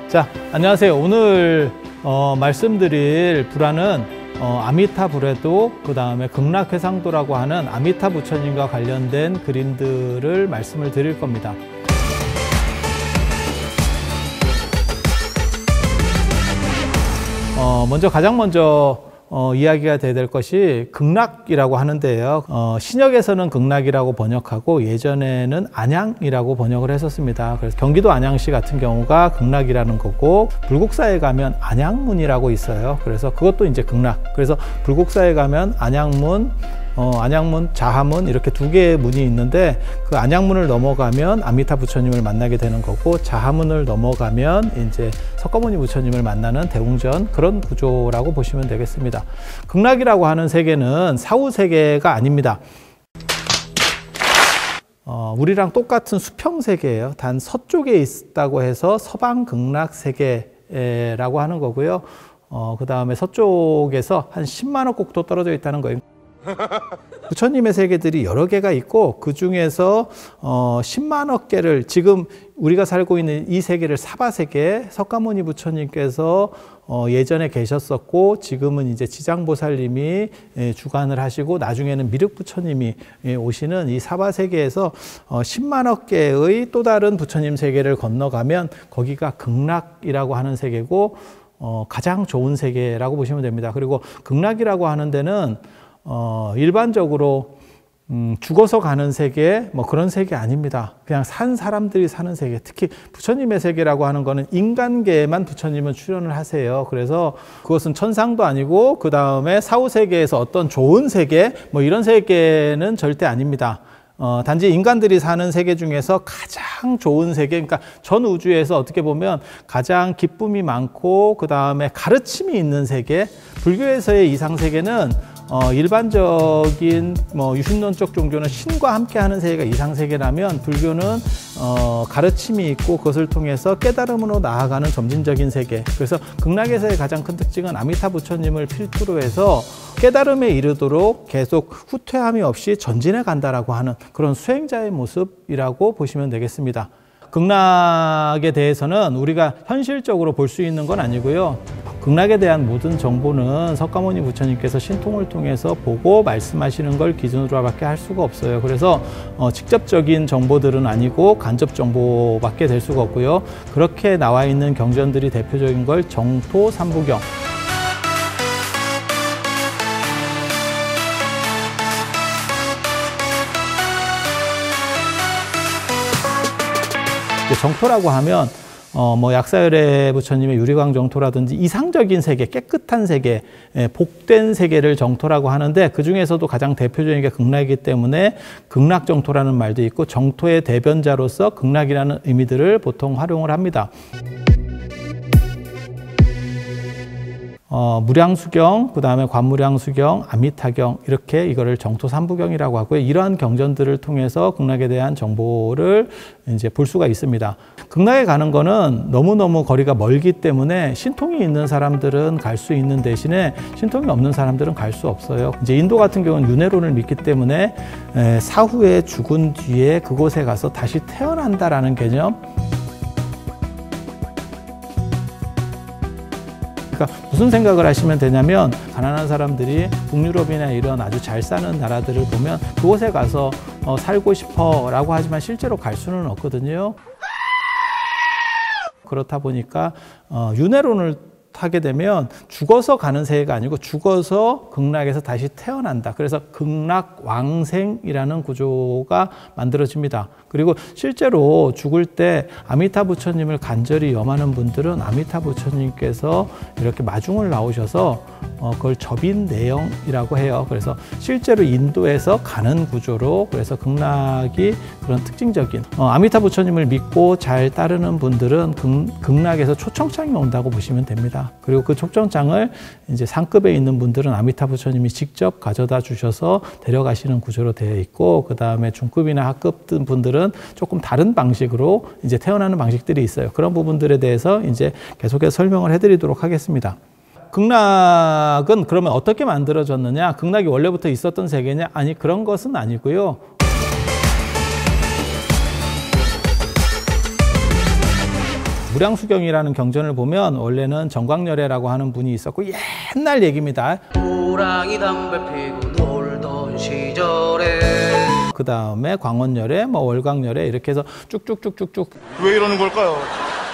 자, 안녕하세요. 오늘 말씀드릴 불화는 아미타불에도 그 다음에 극락회상도라고 하는 아미타 부처님과 관련된 그림들을 말씀을 드릴 겁니다. 가장 먼저 이야기가 돼야 될 것이 극락이라고 하는데요. 신약에서는 극락이라고 번역하고 예전에는 안양이라고 번역을 했었습니다. 그래서 경기도 안양시 같은 경우가 극락이라는 거고, 불국사에 가면 안양문이라고 있어요. 그래서 그것도 이제 극락. 그래서 불국사에 가면 안양문, 자하문 이렇게 두 개의 문이 있는데, 그 안양문을 넘어가면 아미타 부처님을 만나게 되는 거고, 자하문을 넘어가면 이제 석가모니 부처님을 만나는 대웅전, 그런 구조라고 보시면 되겠습니다. 극락이라고 하는 세계는 사후 세계가 아닙니다. 우리랑 똑같은 수평 세계예요. 단 서쪽에 있다고 해서 서방 극락 세계라고 하는 거고요. 그 다음에 서쪽에서 한 10만억 국도 떨어져 있다는 거예요. 부처님의 세계들이 여러 개가 있고, 그 중에서 10만억 개를, 지금 우리가 살고 있는 이 세계를 사바세계, 석가모니 부처님께서 예전에 계셨었고, 지금은 이제 지장보살님이 주관을 하시고, 나중에는 미륵 부처님이 오시는 이 사바세계에서 10만억 개의 또 다른 부처님 세계를 건너가면 거기가 극락이라고 하는 세계고, 가장 좋은 세계라고 보시면 됩니다. 그리고 극락이라고 하는 데는 일반적으로 죽어서 가는 세계, 그런 세계 아닙니다. 그냥 산 사람들이 사는 세계. 특히 부처님의 세계라고 하는 거는 인간계에만 부처님은 출현을 하세요. 그래서 그것은 천상도 아니고, 그 다음에 사후 세계에서 어떤 좋은 세계, 이런 세계는 절대 아닙니다. 단지 인간들이 사는 세계 중에서 가장 좋은 세계, 그러니까 전 우주에서 어떻게 보면 가장 기쁨이 많고, 그 다음에 가르침이 있는 세계. 불교에서의 이상세계는 일반적인 유신론적 종교는 신과 함께 하는 세계가 이상세계라면, 불교는 가르침이 있고 그것을 통해서 깨달음으로 나아가는 점진적인 세계. 그래서 극락에서의 가장 큰 특징은 아미타 부처님을 필두로 해서 깨달음에 이르도록 계속 후퇴함이 없이 전진해 간다라고 하는 그런 수행자의 모습이라고 보시면 되겠습니다. 극락에 대해서는 우리가 현실적으로 볼 수 있는 건 아니고요. 극락에 대한 모든 정보는 석가모니 부처님께서 신통을 통해서 보고 말씀하시는 걸 기준으로밖에 할 수가 없어요. 그래서 직접적인 정보들은 아니고 간접 정보밖에 될 수가 없고요. 그렇게 나와 있는 경전들이 대표적인 걸 정토 삼부경, 정토라고 하면 약사열애 부처님의 유리광 정토라든지 이상적인 세계, 깨끗한 세계, 복된 세계를 정토라고 하는데, 그 중에서도 가장 대표적인 게 극락이기 때문에 극락 정토라는 말도 있고, 정토의 대변자로서 극락이라는 의미들을 보통 활용을 합니다. 무량수경, 그 다음에 관무량수경, 아미타경, 이렇게 이거를 정토 삼부경이라고 하고요. 이러한 경전들을 통해서 극락에 대한 정보를 이제 볼 수가 있습니다. 극락에 가는 거는 너무너무 거리가 멀기 때문에 신통이 있는 사람들은 갈 수 있는 대신에 신통이 없는 사람들은 갈 수 없어요. 이제 인도 같은 경우는 윤회론을 믿기 때문에 사후에 죽은 뒤에 그곳에 가서 다시 태어난다라는 개념. 무슨 생각을 하시면 되냐면, 가난한 사람들이 북유럽이나 이런 아주 잘 사는 나라들을 보면 그곳에 가서 살고 싶어 라고 하지만 실제로 갈 수는 없거든요. 그렇다 보니까 윤회론을 하게 되면 죽어서 가는 세계가 아니고 죽어서 극락에서 다시 태어난다. 그래서 극락왕생이라는 구조가 만들어집니다. 그리고 실제로 죽을 때 아미타 부처님을 간절히 염하는 분들은 아미타 부처님께서 이렇게 마중을 나오셔서 그걸 접인내영이라고 해요. 그래서 실제로 인도에서 가는 구조로, 그래서 극락이 그런 특징적인, 아미타 부처님을 믿고 잘 따르는 분들은 극락에서 초청장이 온다고 보시면 됩니다. 그리고 그 초청장을 이제 상급에 있는 분들은 아미타 부처님이 직접 가져다 주셔서 데려가시는 구조로 되어 있고, 그 다음에 중급이나 하급 분들은 조금 다른 방식으로 이제 태어나는 방식들이 있어요. 그런 부분들에 대해서 이제 계속해서 설명을 해드리도록 하겠습니다. 극락은 그러면 어떻게 만들어졌느냐? 극락이 원래부터 있었던 세계냐? 아니, 그런 것은 아니고요. 무량수경이라는 경전을 보면 원래는 정광열애라고 하는 분이 있었고 옛날 얘기입니다. 호랑이 담배 피고 놀던 시절에 그 다음에 광원열애, 뭐 월광열애 이렇게 해서 쭉쭉쭉쭉쭉 왜 이러는 걸까요?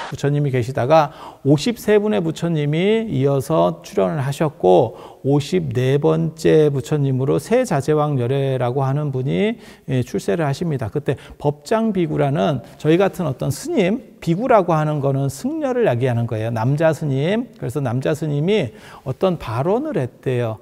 부처님이 계시다가 53분의 부처님이 이어서 출연을 하셨고 54번째 부처님으로 세자재왕열애라고 하는 분이 출세를 하십니다. 그때 법장비구라는 저희 같은 어떤 스님, 비구라고 하는 거는 승려를 야기하는 거예요. 남자 스님. 그래서 남자 스님이 어떤 발언을 했대요.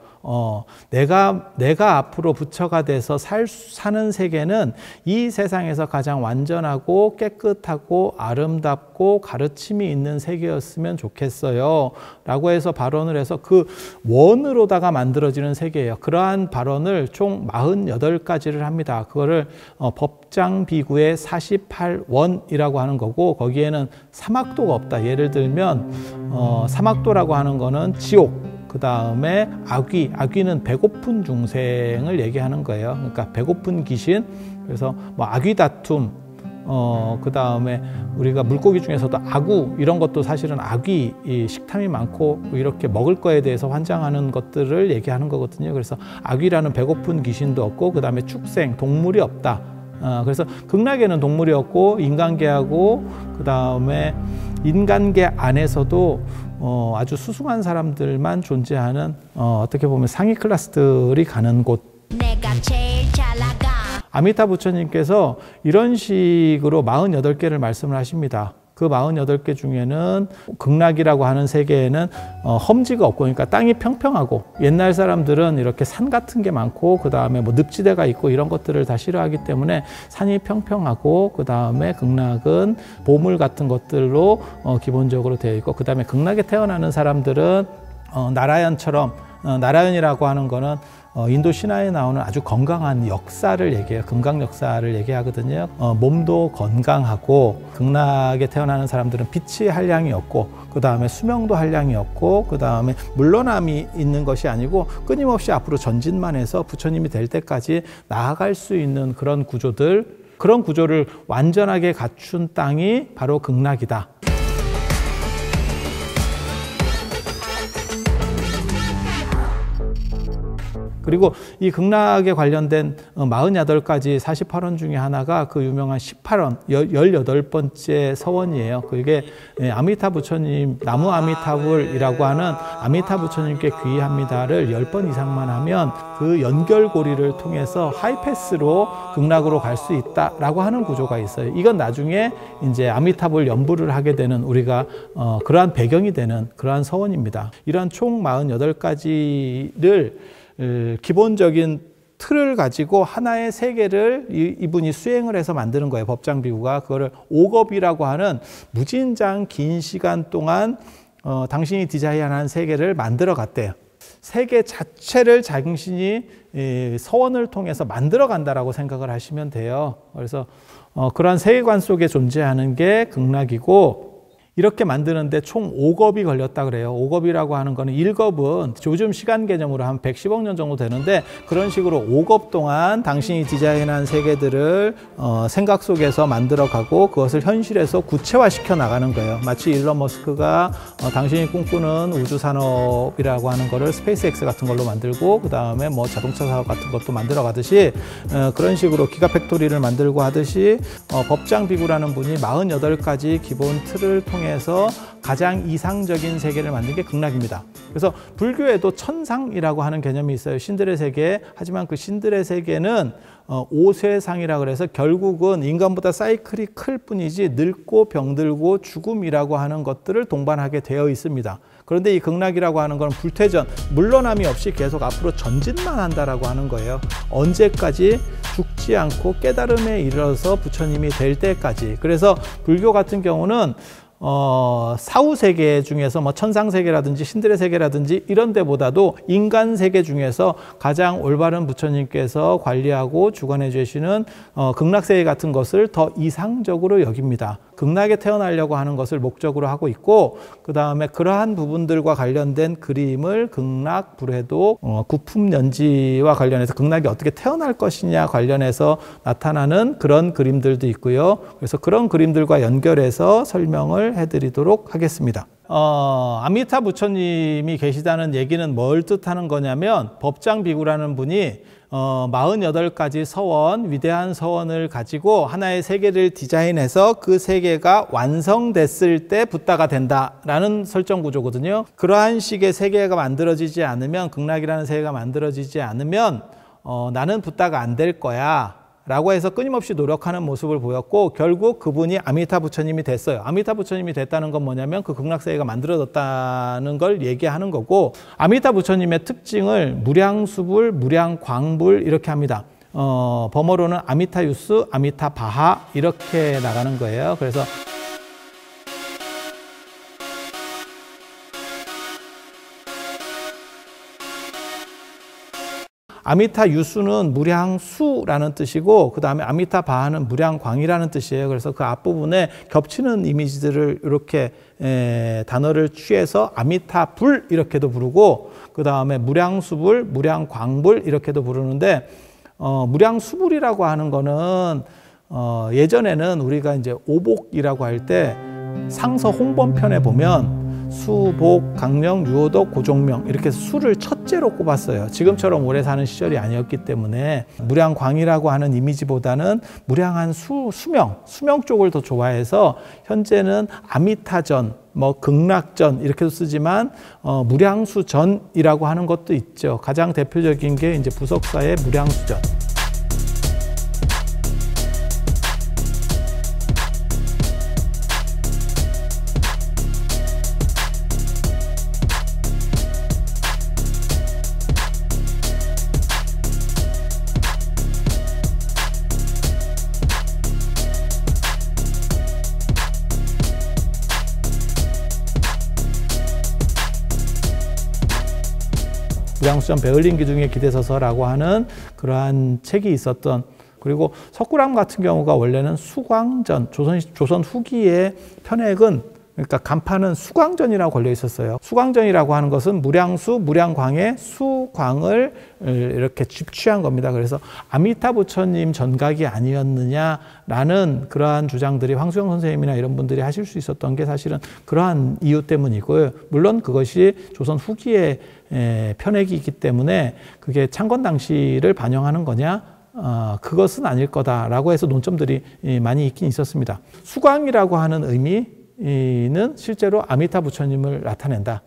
내가 앞으로 부처가 돼서 사는 세계는 이 세상에서 가장 완전하고 깨끗하고 아름답고 가르침이 있는 세계였으면 좋겠어요. 라고 해서 발언을 해서 그 원으로다가 만들어지는 세계예요. 그러한 발언을 총 48가지를 합니다. 그거를 법장비구의 48원이라고 하는 거고 거기에는 사막도가 없다. 예를 들면 사막도라고 하는 거는 지옥. 그 다음에 악귀는 배고픈 중생을 얘기하는 거예요. 그러니까 배고픈 귀신. 그래서 뭐 악귀 다툼, 그 다음에 우리가 물고기 중에서도 아구 이런 것도 사실은 악귀 식탐이 많고 이렇게 먹을 거에 대해서 환장하는 것들을 얘기하는 거거든요. 그래서 악귀라는 배고픈 귀신도 없고 그 다음에 축생, 동물이 없다. 그래서 극락에는 동물이 없고 인간계하고 그 다음에 인간계 안에서도 아주 수승한 사람들만 존재하는 어떻게 보면 상위 클래스들이 가는 곳. 내가 제일 잘 나가. 아미타 부처님께서 이런 식으로 48개를 말씀을 하십니다. 그 48개 중에는 극락이라고 하는 세계에는 험지가 없고 그러니까 땅이 평평하고 옛날 사람들은 이렇게 산 같은 게 많고 그 다음에 뭐 늪지대가 있고 이런 것들을 다 싫어하기 때문에 산이 평평하고 그 다음에 극락은 보물 같은 것들로 기본적으로 되어 있고 그 다음에 극락에 태어나는 사람들은 나라연처럼 나라연이라고 하는 거는 인도 신화에 나오는 아주 건강한 역사를 얘기해요. 건강 역사를 얘기하거든요. 몸도 건강하고 극락에 태어나는 사람들은 빛이 한량이 없고 그 다음에 수명도 한량이 없고 그 다음에 물러남이 있는 것이 아니고 끊임없이 앞으로 전진만 해서 부처님이 될 때까지 나아갈 수 있는 그런 구조들, 그런 구조를 완전하게 갖춘 땅이 바로 극락이다. 그리고 이 극락에 관련된 48가지 48원 중에 하나가 그 유명한 18원, 18번째 서원이에요. 그게 아미타 부처님, 나무 아미타불이라고 하는 아미타 부처님께 귀의합니다를 10번 이상만 하면 그 연결고리를 통해서 하이패스로 극락으로 갈 수 있다라고 하는 구조가 있어요. 이건 나중에 이제 아미타불 연부를 하게 되는 우리가 그러한 배경이 되는 그러한 서원입니다. 이러한 총 48가지를 기본적인 틀을 가지고 하나의 세계를 이분이 수행을 해서 만드는 거예요. 법장비구가. 그거를 오겁이라고 하는 무진장 긴 시간 동안 당신이 디자인한 세계를 만들어 갔대요. 세계 자체를 당신이 서원을 통해서 만들어 간다라고 생각을 하시면 돼요. 그래서 그러한 세계관 속에 존재하는 게 극락이고 이렇게 만드는데 총 5겁이 걸렸다 그래요. 5겁이라고 하는 거는 1겁은 요즘 시간 개념으로 한 110억 년 정도 되는데 그런 식으로 5겁 동안 당신이 디자인한 세계들을 생각 속에서 만들어가고 그것을 현실에서 구체화시켜 나가는 거예요. 마치 일론 머스크가 당신이 꿈꾸는 우주산업이라고 하는 거를 스페이스X 같은 걸로 만들고 그 다음에 뭐 자동차 사업 같은 것도 만들어 가듯이 그런 식으로 기가팩토리를 만들고 하듯이 법장비구라는 분이 48가지 기본 틀을 통해 에서 가장 이상적인 세계를 만든 게 극락입니다. 그래서 불교에도 천상이라고 하는 개념이 있어요. 신들의 세계. 하지만 그 신들의 세계는 오쇠상이라 그래서 결국은 인간보다 사이클이 클 뿐이지 늙고 병들고 죽음이라고 하는 것들을 동반하게 되어 있습니다. 그런데 이 극락이라고 하는 건 불퇴전, 물러남이 없이 계속 앞으로 전진만 한다라고 하는 거예요. 언제까지 죽지 않고 깨달음에 이르러서 부처님이 될 때까지. 그래서 불교 같은 경우는 사후 세계 중에서 뭐 천상 세계라든지 신들의 세계라든지 이런 데보다도 인간 세계 중에서 가장 올바른 부처님께서 관리하고 주관해 주시는 극락 세계 같은 것을 더 이상적으로 여깁니다. 극락에 태어나려고 하는 것을 목적으로 하고 있고, 그 다음에 그러한 부분들과 관련된 그림을 극락, 불해독, 구품연지와 관련해서 극락이 어떻게 태어날 것이냐 관련해서 나타나는 그런 그림들도 있고요. 그래서 그런 그림들과 연결해서 설명을 해드리도록 하겠습니다. 아미타 부처님이 계시다는 얘기는 뭘 뜻하는 거냐면, 법장비구라는 분이 48가지 서원, 위대한 서원을 가지고 하나의 세계를 디자인해서 그 세계가 완성됐을 때 붓다가 된다라는 설정 구조거든요. 그러한 식의 세계가 만들어지지 않으면, 극락이라는 세계가 만들어지지 않으면 나는 붓다가 안 될 거야 라고 해서 끊임없이 노력하는 모습을 보였고, 결국 그분이 아미타 부처님이 됐어요. 아미타 부처님이 됐다는 건 뭐냐면 그 극락세계가 만들어졌다는 걸 얘기하는 거고, 아미타 부처님의 특징을 무량수불, 무량광불 이렇게 합니다. 범어로는 아미타유스, 아미타바하 이렇게 나가는 거예요. 그래서 아미타 유수는 무량수라는 뜻이고, 그 다음에 아미타 바하는 무량광이라는 뜻이에요. 그래서 그 앞부분에 겹치는 이미지들을 이렇게 단어를 취해서 아미타 불 이렇게도 부르고, 그 다음에 무량수불, 무량광불 이렇게도 부르는데, 무량수불이라고 하는 거는 예전에는 우리가 이제 오복이라고 할 때 상서 홍범편에 보면 수, 복, 강령, 유호덕, 고종명 이렇게 수를 첫째로 꼽았어요. 지금처럼 오래 사는 시절이 아니었기 때문에 무량광이라고 하는 이미지보다는 무량한 수명 쪽을 더 좋아해서 현재는 아미타전, 극락전 이렇게도 쓰지만 무량수전이라고 하는 것도 있죠. 가장 대표적인 게 이제 부석사의 무량수전. 무량수전 베을린 기둥의 기대서서라고 하는 그러한 책이 있었던, 그리고 석굴암 같은 경우가 원래는 수광전, 조선 후기의 편액은, 그러니까 간판은 수광전이라고 걸려 있었어요. 수광전이라고 하는 것은 무량수, 무량광의 수광을 이렇게 취한 겁니다. 그래서 아미타 부처님 전각이 아니었느냐라는 그러한 주장들이 황수영 선생님이나 이런 분들이 하실 수 있었던 게 사실은 그러한 이유 때문이고요. 물론 그것이 조선 후기의 편액이기 때문에 그게 창건 당시를 반영하는 거냐? 그것은 아닐 거다라고 해서 논점들이 많이 있긴 있었습니다. 수광이라고 하는 의미는 실제로 아미타 부처님을 나타낸다.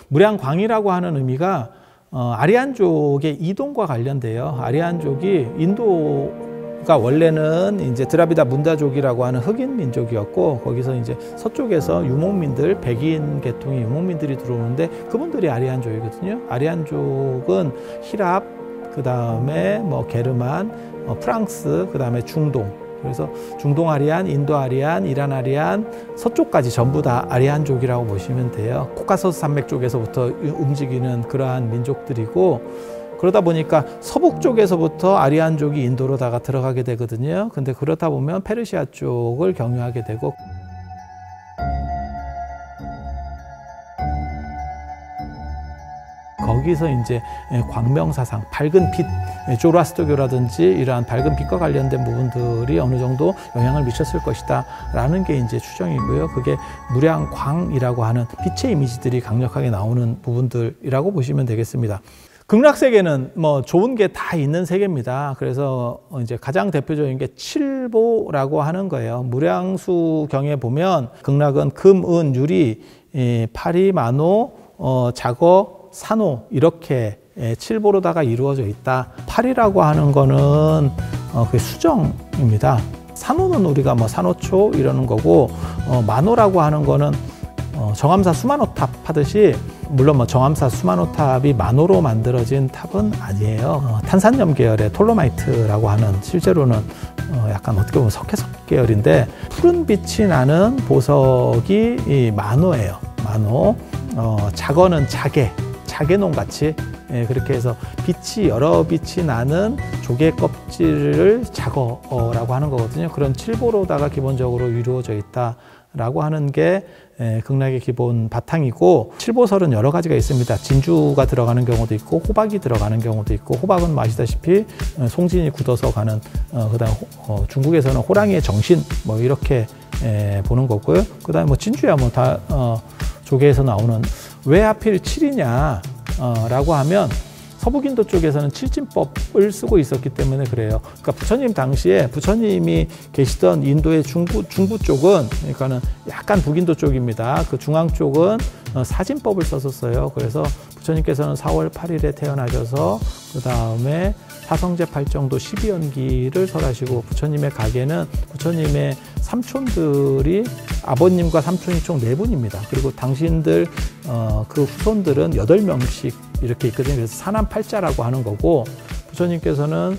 무량광이라고 하는 의미가 아리안족의 이동과 관련돼요. 아리안족이 인도가 원래는 이제 드라비다 문다족이라고 하는 흑인 민족이었고, 거기서 이제 서쪽에서 유목민들, 백인 계통의 유목민들이 들어오는데 그분들이 아리안족이거든요. 아리안족은 히랍, 그 다음에 게르만, 프랑스, 그 다음에 중동. 그래서 중동 아리안, 인도 아리안, 이란 아리안, 서쪽까지 전부 다 아리안족이라고 보시면 돼요. 코카소스 산맥 쪽에서부터 움직이는 그러한 민족들이고, 그러다 보니까 서북 쪽에서부터 아리안족이 인도로다가 들어가게 되거든요. 근데 그러다 보면 페르시아 쪽을 경유하게 되고, 거기서 이제 광명사상, 밝은 빛, 조로아스터교라든지 이러한 밝은 빛과 관련된 부분들이 어느 정도 영향을 미쳤을 것이다 라는 게 이제 추정이고요. 그게 무량광이라고 하는 빛의 이미지들이 강력하게 나오는 부분들이라고 보시면 되겠습니다. 극락세계는 좋은 게 다 있는 세계입니다. 그래서 이제 가장 대표적인 게 칠보라고 하는 거예요. 무량수경에 보면 극락은 금, 은, 유리, 파리, 만호, 자거, 산호 이렇게 칠보로다가 이루어져 있다. 팔이라고 하는 거는 그게 수정입니다. 산호는 우리가 산호초 이러는 거고, 만호라고 하는 거는 정암사 수만호탑 하듯이, 물론 정암사 수만호탑이 만호로 만들어진 탑은 아니에요. 탄산염 계열의 톨로마이트라고 하는, 실제로는 약간 어떻게 보면 석회석 계열인데 푸른 빛이 나는 보석이 이 만호예요. 만호. 자거는 자개 자개농 같이 그렇게 해서 여러 빛이 나는 조개 껍질을 작어라고 하는 거거든요. 그런 칠보로다가 기본적으로 이루어져 있다라고 하는 게 극락의 기본 바탕이고, 칠보설은 여러 가지가 있습니다. 진주가 들어가는 경우도 있고 호박이 들어가는 경우도 있고, 호박은 아시다시피 송진이 굳어서 가는, 그다음 중국에서는 호랑이의 정신 뭐 이렇게 보는 거고요. 그다음에 뭐 진주야 뭐 다 조개에서 나오는. 왜 하필 7이냐 라고 하면 서북인도 쪽에서는 칠진법을 쓰고 있었기 때문에 그래요. 그러니까 부처님 당시에 부처님이 계시던 인도의 중부 쪽은, 그러니까는 약간 북인도 쪽입니다. 그 중앙 쪽은 사진법을 썼었어요. 그래서 부처님께서는 4월 8일에 태어나셔서 그 다음에 사성제 8정도 12연기를 설하시고, 부처님의 가게는 부처님의 삼촌들이, 아버님과 삼촌이 총 4분입니다. 그리고 당신들 그 후손들은 8명씩 이렇게 있거든요. 그래서 사남팔자라고 하는 거고, 부처님께서는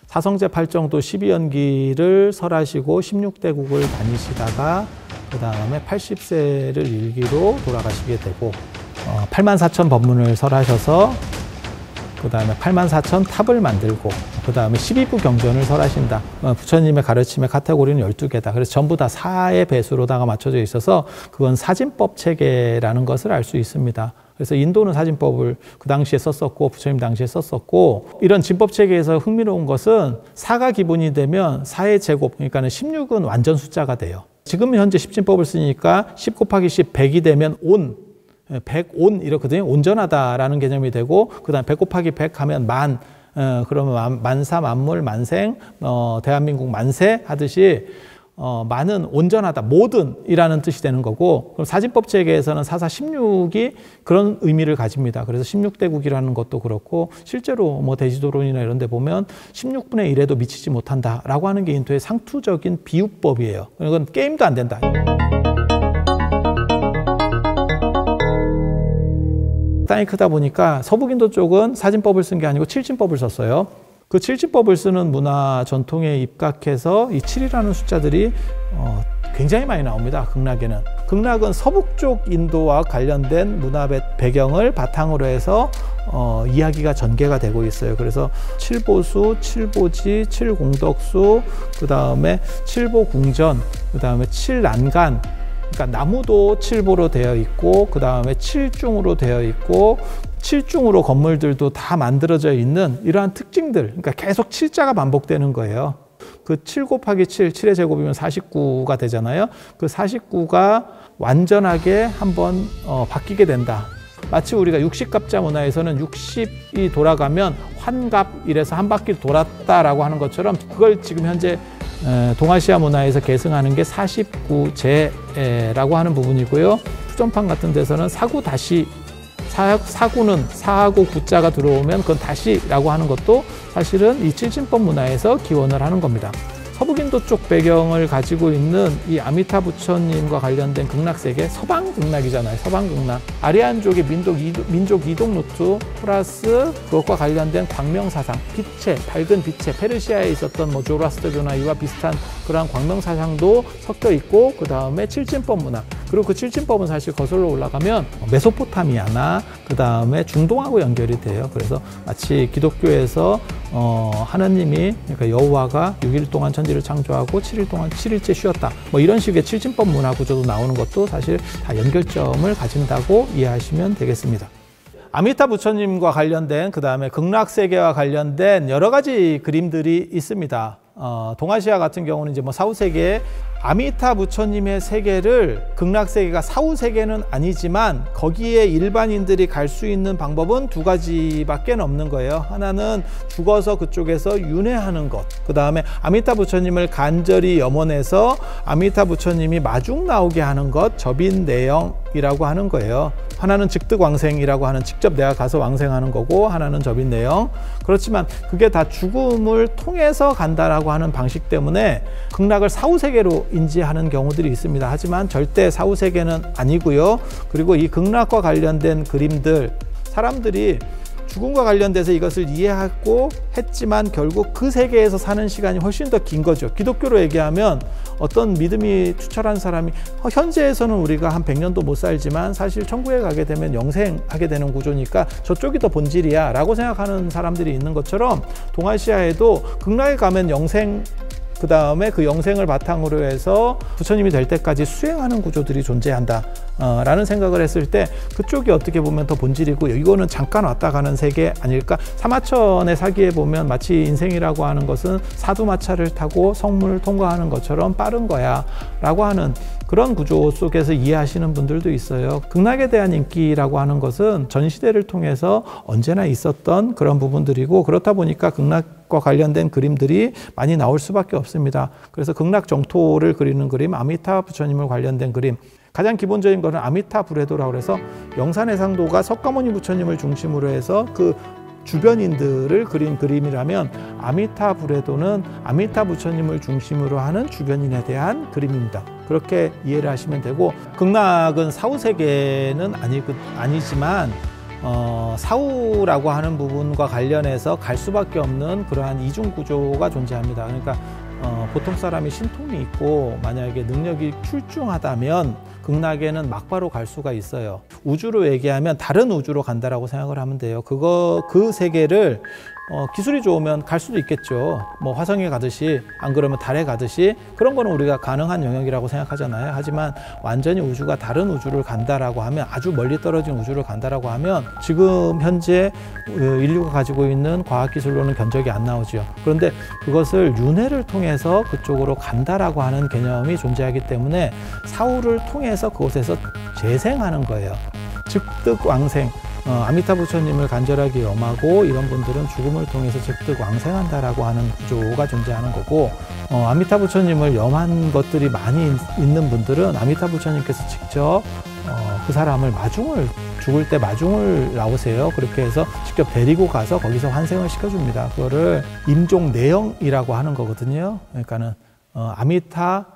사성제 8정도 12연기를 설하시고 16대국을 다니시다가 그 다음에 80세를 일기로 돌아가시게 되고, 84,000 법문을 설하셔서 그 다음에 84,000 탑을 만들고, 그 다음에 12부 경전을 설하신다. 부처님의 가르침의 카테고리는 12개다. 그래서 전부 다 4의 배수로다가 맞춰져 있어서 그건 사진법 체계라는 것을 알 수 있습니다. 그래서 인도는 사진법을 그 당시에 썼었고, 부처님 당시에 썼었고, 이런 진법 체계에서 흥미로운 것은 4가 기본이 되면 4의 제곱, 그러니까는 16은 완전 숫자가 돼요. 지금 현재 십진법을 쓰니까 10 곱하기 10, 100이 되면 온, 100온 이렇거든요. 온전하다라는 개념이 되고, 그 다음 100 곱하기 100 하면 만, 그러면 만사, 만물, 만생, 대한민국 만세 하듯이 만은 온전하다, 모든이라는 뜻이 되는 거고, 그럼 사진법 체계에서는 4사 16이 그런 의미를 가집니다. 그래서 16대국이라는 것도 그렇고, 실제로 뭐 대지도론이나 이런 데 보면 16분의 1에도 미치지 못한다라고 하는 게 인도의 상투적인 비유법이에요. 이건 게임도 안 된다. 땅이 크다 보니까 서북인도 쪽은 사진법을 쓴 게 아니고 칠진법을 썼어요. 그 칠진법을 쓰는 문화 전통에 입각해서 이 7이라는 숫자들이 굉장히 많이 나옵니다. 극락에는. 극락은 서북 쪽 인도와 관련된 문화 배경을 바탕으로 해서 이야기가 전개가 되고 있어요. 그래서 칠보수, 칠보지, 칠공덕수, 그 다음에 칠보궁전, 그 다음에 칠난간, 그러니까 나무도 칠보로 되어 있고, 그 다음에 칠중으로 되어 있고, 칠중으로 건물들도 다 만들어져 있는 이러한 특징들, 그러니까 계속 칠자가 반복되는 거예요. 그 7 곱하기 7, 7의 제곱이면 49가 되잖아요. 그 49가 완전하게 한번 바뀌게 된다. 마치 우리가 60갑자 문화에서는 60이 돌아가면 환갑 이래서 한 바퀴 돌았다라고 하는 것처럼, 그걸 지금 현재 동아시아 문화에서 계승하는 게 49제라고 하는 부분이고요. 수전판 같은 데서는 사구 다시, 사구는 사하고 구자가 들어오면 그건 다시라고 하는 것도 사실은 이 칠진법 문화에서 기원을 하는 겁니다. 서북인도 쪽 배경을 가지고 있는 이 아미타 부처님과 관련된 극락세계, 서방 극락이잖아요. 서방 극락. 아리안족의 민족 이동 루트 플러스 그것과 관련된 광명사상, 빛의, 밝은 빛의, 페르시아에 있었던 뭐 조라스터교나 이와 비슷한 그러한 광명사상도 섞여 있고, 그 다음에 칠진법 문화. 그리고 그 칠진법은 사실 거슬러 올라가면 메소포타미아나 그 다음에 중동하고 연결이 돼요. 그래서 마치 기독교에서 하나님이, 그러니까 여호와가 6일 동안 천지를 창조하고 7일 동안 7일째 쉬었다, 뭐 이런 식의 칠진법 문화 구조도 나오는 것도 사실 다 연결점을 가진다고 이해하시면 되겠습니다. 아미타 부처님과 관련된, 그 다음에 극락세계와 관련된 여러 가지 그림들이 있습니다. 동아시아 같은 경우는 이제 뭐 사후세계에 아미타 부처님의 세계를, 극락세계가 사후세계는 아니지만 거기에 일반인들이 갈 수 있는 방법은 2가지밖에 없는 거예요. 하나는 죽어서 그쪽에서 윤회하는 것, 그 다음에 아미타 부처님을 간절히 염원해서 아미타 부처님이 마중 나오게 하는 것, 접인내영이라고 하는 거예요. 하나는 즉득왕생이라고 하는, 직접 내가 가서 왕생하는 거고, 하나는 접인내영. 그렇지만 그게 다 죽음을 통해서 간다라고 하는 방식 때문에 극락을 사후세계로 인지하는 경우들이 있습니다. 하지만 절대 사후세계는 아니고요. 그리고 이 극락과 관련된 그림들, 사람들이 죽음과 관련돼서 이것을 이해하고 했지만 결국 그 세계에서 사는 시간이 훨씬 더 긴 거죠. 기독교로 얘기하면 어떤 믿음이 투철한 사람이 현재에서는 우리가 한 100년도 못 살지만 사실 천국에 가게 되면 영생하게 되는 구조니까 저쪽이 더 본질이야 라고 생각하는 사람들이 있는 것처럼 동아시아에도 극락에 가면 영생, 그 다음에 그 영생을 바탕으로 해서 부처님이 될 때까지 수행하는 구조들이 존재한다 라는 생각을 했을 때 그쪽이 어떻게 보면 더 본질이고 이거는 잠깐 왔다 가는 세계 아닐까. 사마천의 사기에 보면 마치 인생이라고 하는 것은 사두마차를 타고 성문을 통과하는 것처럼 빠른 거야 라고 하는 그런 구조 속에서 이해하시는 분들도 있어요. 극락에 대한 인기라고 하는 것은 전 시대를 통해서 언제나 있었던 그런 부분들이고, 그렇다 보니까 극락과 관련된 그림들이 많이 나올 수밖에 없습니다. 그래서 극락 정토를 그리는 그림, 아미타 부처님을 관련된 그림, 가장 기본적인 거는 아미타 불회도라고 해서 영산해상도가 석가모니 부처님을 중심으로 해서 그 주변인들을 그린 그림이라면, 아미타 불회도는 아미타 부처님을 중심으로 하는 주변인에 대한 그림입니다. 그렇게 이해를 하시면 되고, 극락은 사후세계는 아니지만 사후라고 하는 부분과 관련해서 갈 수밖에 없는 그러한 이중구조가 존재합니다. 그러니까 보통 사람이 신통이 있고 만약에 능력이 출중하다면 극락에는 막바로 갈 수가 있어요. 우주로 얘기하면 다른 우주로 간다라고 생각을 하면 돼요. 그 세계를 기술이 좋으면 갈 수도 있겠죠. 뭐 화성에 가듯이, 안 그러면 달에 가듯이, 그런 거는 우리가 가능한 영역이라고 생각하잖아요. 하지만 완전히 우주가 다른 우주를 간다라고 하면, 아주 멀리 떨어진 우주를 간다라고 하면 지금 현재 인류가 가지고 있는 과학기술로는 견적이 안 나오죠. 그런데 그것을 윤회를 통해서 그쪽으로 간다라고 하는 개념이 존재하기 때문에 사후를 통해서 그곳에서 재생하는 거예요. 즉득왕생. 아미타 부처님을 간절하게 염하고 이런 분들은 죽음을 통해서 즉득 왕생한다라고 하는 구조가 존재하는 거고, 아미타 부처님을 염한 것들이 많이 있는 분들은 아미타 부처님께서 직접 그 사람을 죽을 때 마중을 나오세요. 그렇게 해서 직접 데리고 가서 거기서 환생을 시켜줍니다. 그거를 임종내영이라고 하는 거거든요. 그러니까는 아미타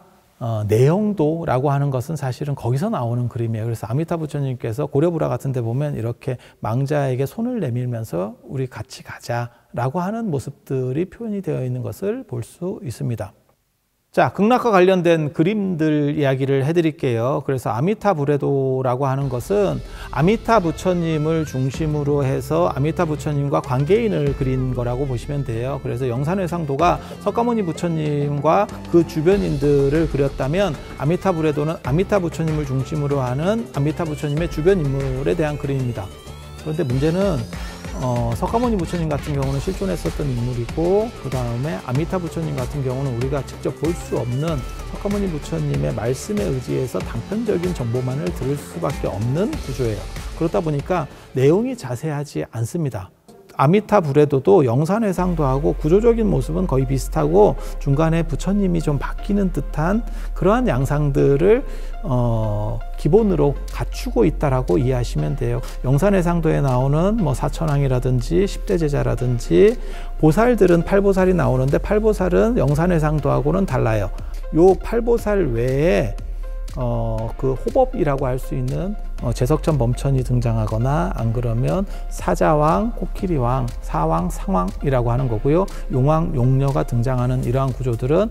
내영도라고 하는 것은 사실은 거기서 나오는 그림이에요. 그래서 아미타 부처님께서 고려불화 같은 데 보면 이렇게 망자에게 손을 내밀면서 우리 같이 가자라고 하는 모습들이 표현이 되어 있는 것을 볼 수 있습니다. 자, 극락과 관련된 그림들 이야기를 해드릴게요. 그래서 아미타 불회도라고 하는 것은 아미타 부처님을 중심으로 해서 아미타 부처님과 관계인을 그린 거라고 보시면 돼요. 그래서 영산회상도가 석가모니 부처님과 그 주변인들을 그렸다면, 아미타 불회도는 아미타 부처님을 중심으로 하는 아미타 부처님의 주변 인물에 대한 그림입니다. 그런데 문제는 석가모니 부처님 같은 경우는 실존했었던 인물이고, 그 다음에 아미타 부처님 같은 경우는 우리가 직접 볼 수 없는 석가모니 부처님의 말씀에 의지해서 단편적인 정보만을 들을 수밖에 없는 구조예요. 그렇다 보니까 내용이 자세하지 않습니다. 아미타 불회도도 영산회상도하고 구조적인 모습은 거의 비슷하고 중간에 부처님이 좀 바뀌는 듯한 그러한 양상들을 기본으로 갖추고 있다라고 이해하시면 돼요. 영산회상도에 나오는 뭐 사천왕이라든지 10대 제자라든지 보살들은 8보살이 나오는데 8보살은 영산회상도하고는 달라요. 요 8보살 외에 그 호법이라고 할 수 있는 제석천 범천이 등장하거나, 안 그러면 사자왕, 코끼리왕, 사왕, 상왕이라고 하는 거고요. 용왕, 용녀가 등장하는 이러한 구조들은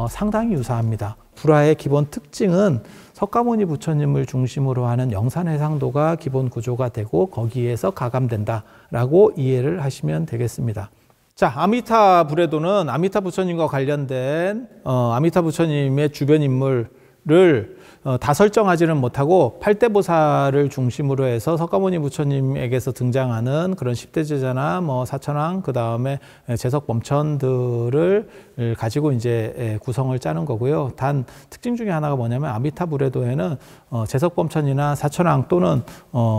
상당히 유사합니다. 불화의 기본 특징은 석가모니 부처님을 중심으로 하는 영산회상도가 기본 구조가 되고 거기에서 가감된다라고 이해를 하시면 되겠습니다. 자, 아미타 불회도는 아미타 부처님과 관련된 아미타 부처님의 주변 인물을 다 설정하지는 못하고 8대보살을 중심으로 해서 석가모니 부처님에게서 등장하는 그런 10대 제자나 뭐 사천왕, 그 다음에 제석범천들을 가지고 이제 구성을 짜는 거고요. 단 특징 중에 하나가 뭐냐면 아미타 불회도에는 제석범천이나 사천왕 또는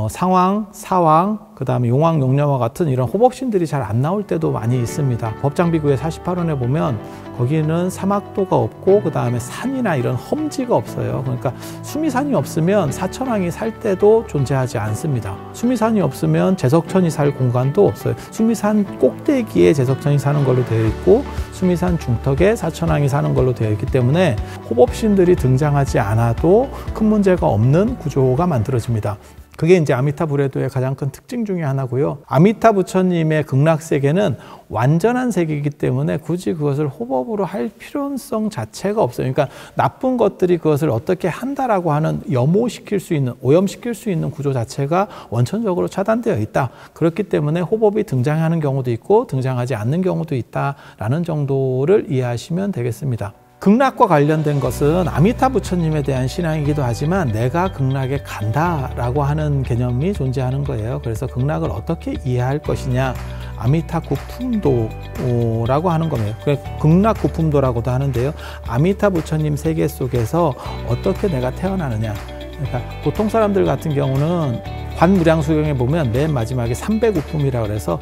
상왕, 사왕, 그 다음에 용왕, 용녀와 같은 이런 호법신들이 잘 안 나올 때도 많이 있습니다. 법장비구의 48원에 보면 거기는 사막도가 없고 그 다음에 산이나 이런 험지가 없어요. 그러니까 수미산이 없으면 사천왕이 살 때도 존재하지 않습니다. 수미산이 없으면 제석천이 살 공간도 없어요. 수미산 꼭대기에 제석천이 사는 걸로 되어 있고 수미산 중턱에 사천왕이 사는 걸로 되어 있기 때문에 호법신들이 등장하지 않아도 큰 문제가 없는 구조가 만들어집니다. 그게 이제 아미타 불에도의 가장 큰 특징 중에 하나고요. 아미타 부처님의 극락세계는 완전한 세계이기 때문에 굳이 그것을 호법으로 할 필요성 자체가 없어요. 그러니까 나쁜 것들이 그것을 어떻게 한다라고 하는 염오시킬 수 있는, 오염시킬 수 있는 구조 자체가 원천적으로 차단되어 있다. 그렇기 때문에 호법이 등장하는 경우도 있고 등장하지 않는 경우도 있다라는 정도를 이해하시면 되겠습니다. 극락과 관련된 것은 아미타 부처님에 대한 신앙이기도 하지만 내가 극락에 간다라고 하는 개념이 존재하는 거예요. 그래서 극락을 어떻게 이해할 것이냐, 아미타 구품도라고 하는 거예요. 극락 구품도라고도 하는데요. 아미타 부처님 세계 속에서 어떻게 내가 태어나느냐. 그러니까 보통 사람들 같은 경우는 관무량수경에 보면 맨 마지막에 삼배구품이라고 해서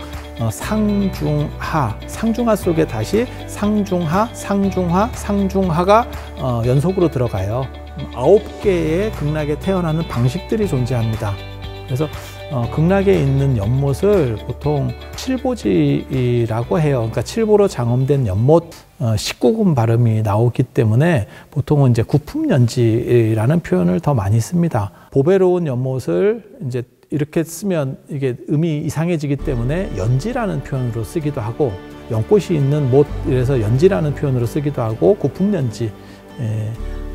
상중하, 상중하 속에 다시 상중하, 상중하, 상중하가 연속으로 들어가요. 9개의 극락에 태어나는 방식들이 존재합니다. 그래서 극락에 있는 연못을 보통 칠보지라고 해요. 그러니까 칠보로 장엄된 연못, 19금 발음이 나오기 때문에 보통은 이제 구품연지라는 표현을 더 많이 씁니다. 보배로운 연못을 이제 이렇게 쓰면 이게 음이 이상해지기 때문에 연지라는 표현으로 쓰기도 하고, 연꽃이 있는 못, 이래서 연지라는 표현으로 쓰기도 하고, 구품연지,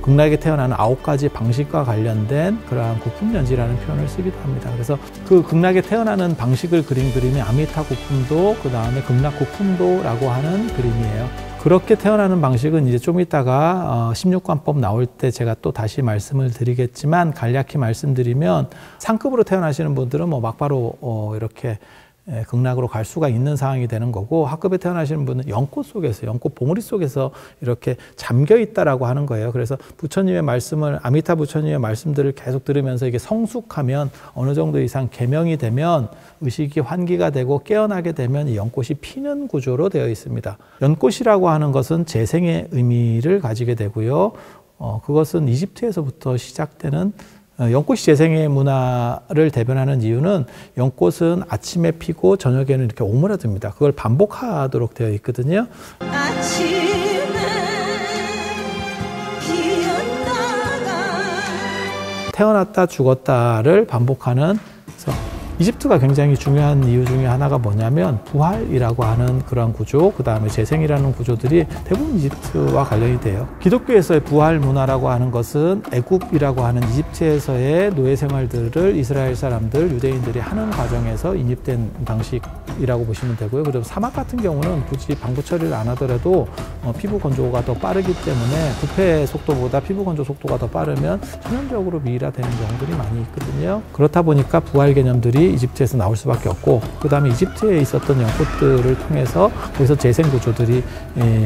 극락에 태어나는 9가지 방식과 관련된 그러한 구품연지라는 표현을 쓰기도 합니다. 그래서 그 극락에 태어나는 방식을 그린 그림이 아미타 구품도, 그 다음에 극락 구품도라고 하는 그림이에요. 그렇게 태어나는 방식은 이제 좀 이따가 16관법 나올 때 제가 또 다시 말씀을 드리겠지만, 간략히 말씀드리면 상급으로 태어나시는 분들은 뭐 막바로 이렇게 극락으로 갈 수가 있는 상황이 되는 거고, 하급에 태어나시는 분은 연꽃 속에서, 연꽃 봉우리 속에서 이렇게 잠겨 있다라고 하는 거예요. 그래서 부처님의 말씀을, 아미타 부처님의 말씀들을 계속 들으면서 이게 성숙하면, 어느 정도 이상 개명이 되면, 의식이 환기가 되고 깨어나게 되면 이 연꽃이 피는 구조로 되어 있습니다. 연꽃이라고 하는 것은 재생의 의미를 가지게 되고요. 그것은 이집트에서부터 시작되는 연꽃이 재생의 문화를 대변하는 이유는, 연꽃은 아침에 피고 저녁에는 이렇게 오므라듭니다. 그걸 반복하도록 되어 있거든요. 아침에 피었다가 태어났다 죽었다를 반복하는. 그래서 이집트가 굉장히 중요한 이유 중에 하나가 뭐냐면 부활이라고 하는 그런 구조, 그 다음에 재생이라는 구조들이 대부분 이집트와 관련이 돼요. 기독교에서의 부활 문화라고 하는 것은 애굽이라고 하는 이집트에서의 노예 생활들을 이스라엘 사람들, 유대인들이 하는 과정에서 인입된 방식이라고 보시면 되고요. 그리고 사막 같은 경우는 굳이 방부 처리를 안 하더라도 피부 건조가 더 빠르기 때문에 부패 속도보다 피부 건조 속도가 더 빠르면 천연적으로 미이라되는 경우들이 많이 있거든요. 그렇다 보니까 부활 개념들이 이집트에서 나올 수밖에 없고, 그 다음에 이집트에 있었던 연꽃들을 통해서 거기서 재생 구조들이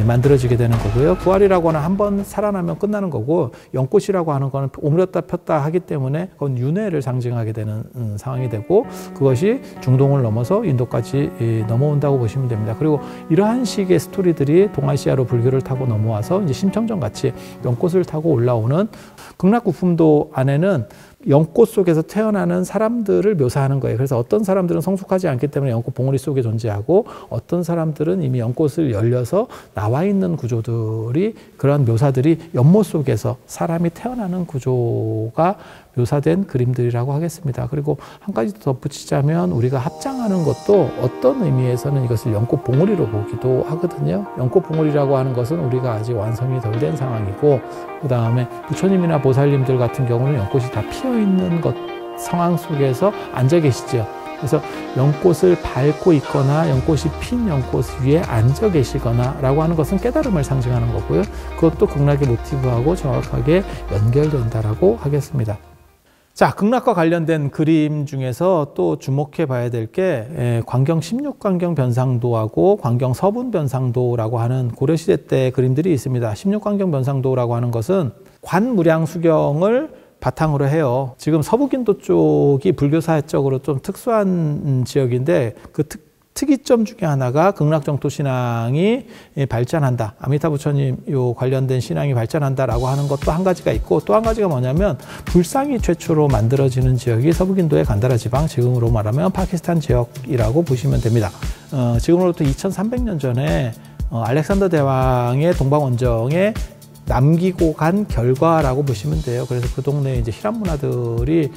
만들어지게 되는 거고요. 부활이라고 하는 한 번 살아나면 끝나는 거고, 연꽃이라고 하는 거는 오므렸다 폈다 하기 때문에 그건 윤회를 상징하게 되는 상황이 되고, 그것이 중동을 넘어서 인도까지 넘어온다고 보시면 됩니다. 그리고 이러한 식의 스토리들이 동아시아로 불교를 타고 넘어와서 이제 심청정 같이 연꽃을 타고 올라오는 극락구품도 안에는 연꽃 속에서 태어나는 사람들을 묘사하는 거예요. 그래서 어떤 사람들은 성숙하지 않기 때문에 연꽃 봉우리 속에 존재하고, 어떤 사람들은 이미 연꽃을 열려서 나와 있는 구조들이, 그런 묘사들이 연못 속에서 사람이 태어나는 구조가 묘사된 그림들이라고 하겠습니다. 그리고 한 가지 더 덧붙이자면, 우리가 합장하는 것도 어떤 의미에서는 이것을 연꽃 봉우리로 보기도 하거든요. 연꽃 봉우리라고 하는 것은 우리가 아직 완성이 덜 된 상황이고, 그 다음에 부처님이나 보살님들 같은 경우는 연꽃이 다 피어 있는 것 상황 속에서 앉아 계시죠. 그래서 연꽃을 밟고 있거나 연꽃이 핀 연꽃 위에 앉아 계시거나 라고 하는 것은 깨달음을 상징하는 거고요. 그것도 극락의 모티브하고 정확하게 연결된다라고 하겠습니다. 자, 극락과 관련된 그림 중에서 또 주목해 봐야 될 게 광경 16광경 변상도하고 광경 서분 변상도라고 하는 고려시대 때 그림들이 있습니다. 16광경 변상도라고 하는 것은 관무량수경을 바탕으로 해요. 지금 서북인도 쪽이 불교사적으로 좀 특수한 지역인데, 그 특이점 중에 하나가 극락정토 신앙이 발전한다, 아미타 부처님 요 관련된 신앙이 발전한다라고 하는 것도 한 가지가 있고, 또 한 가지가 뭐냐면 불상이 최초로 만들어지는 지역이 서북인도의 간다라 지방, 지금으로 말하면 파키스탄 지역이라고 보시면 됩니다. 지금으로부터 2300년 전에 알렉산더 대왕의 동방원정에 남기고 간 결과라고 보시면 돼요. 그래서 그 동네에 이제 히람 문화들이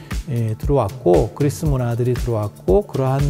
들어왔고 그리스 문화들이 들어왔고 그러한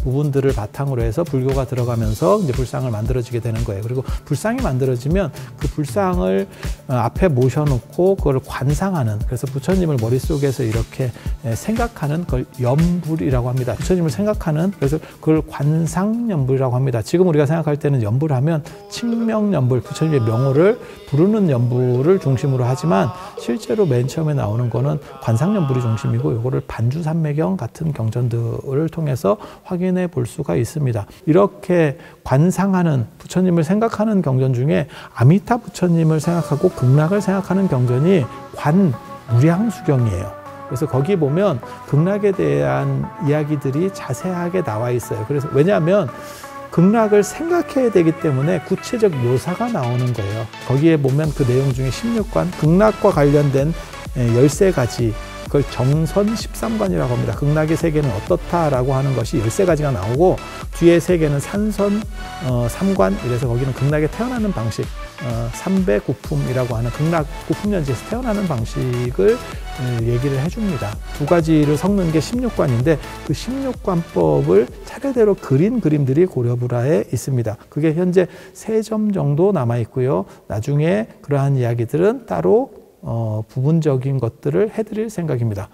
부분들을 바탕으로 해서 불교가 들어가면서 이제 불상을 만들어지게 되는 거예요. 그리고 불상이 만들어지면 그 불상을 앞에 모셔놓고 그걸 관상하는, 그래서 부처님을 머릿속에서 이렇게 생각하는 걸 연불이라고 합니다. 부처님을 생각하는, 그래서 그걸 관상연불이라고 합니다. 지금 우리가 생각할 때는 연불하면 칭명연불, 부처님의 명호를 부르는 연불을 중심으로 하지만 실제로 맨 처음에 나오는 거는 관상연불이 중심이고 이거를 반주산매경 같은 경전들을 통해서 확인해 볼 수가 있습니다. 이렇게 관상하는, 부처님을 생각하는 경전 중에 아미타 부처님을 생각하고 극락을 생각하는 경전이 관무량수경이에요. 그래서 거기 보면 극락에 대한 이야기들이 자세하게 나와 있어요. 그래서 왜냐하면 극락을 생각해야 되기 때문에 구체적 묘사가 나오는 거예요. 거기에 보면 그 내용 중에 16관, 극락과 관련된 13가지, 그걸 정선 13관이라고 합니다. 극락의 세계는 어떻다라고 하는 것이 13가지가 나오고 뒤에 세계는 산선 3관, 이래서 거기는 극락에 태어나는 방식, 삼배구품이라고 하는 극락 구품연지에서 태어나는 방식을 얘기를 해줍니다. 두 가지를 섞는 게 16관인데 그 16관법을 차례대로 그린 그림들이 고려불화에 있습니다. 그게 현재 3점 정도 남아 있고요. 나중에 그러한 이야기들은 따로 부분적인 것들을 해드릴 생각입니다.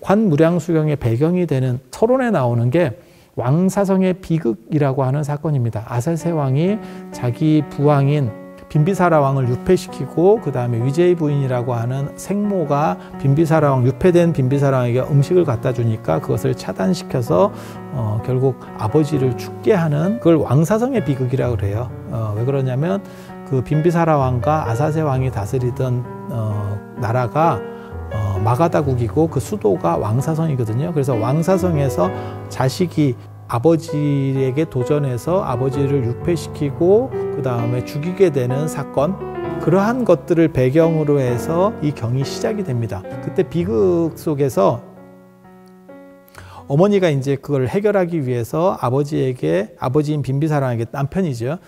관무량수경의 배경이 되는 서론에 나오는 게 왕사성의 비극이라고 하는 사건입니다. 아사세왕이 자기 부왕인 빈비사라 왕을 유폐시키고 그 다음에 위제이 부인이라고 하는 생모가 빈비사라 왕, 유폐된 빈비사라 왕에게 음식을 갖다 주니까 그것을 차단시켜서 결국 아버지를 죽게 하는, 그걸 왕사성의 비극이라고 그래요. 왜 그러냐면 그 빈비사라 왕과 아사세 왕이 다스리던 나라가 마가다국이고 그 수도가 왕사성이거든요. 그래서 왕사성에서 자식이 아버지에게 도전해서 아버지를 유폐시키고 그 다음에 죽이게 되는 사건, 그러한 것들을 배경으로 해서 이 경이 시작이 됩니다. 그때 비극 속에서 어머니가 이제 그걸 해결하기 위해서 아버지인 빈비사라 왕에게, 남편이죠.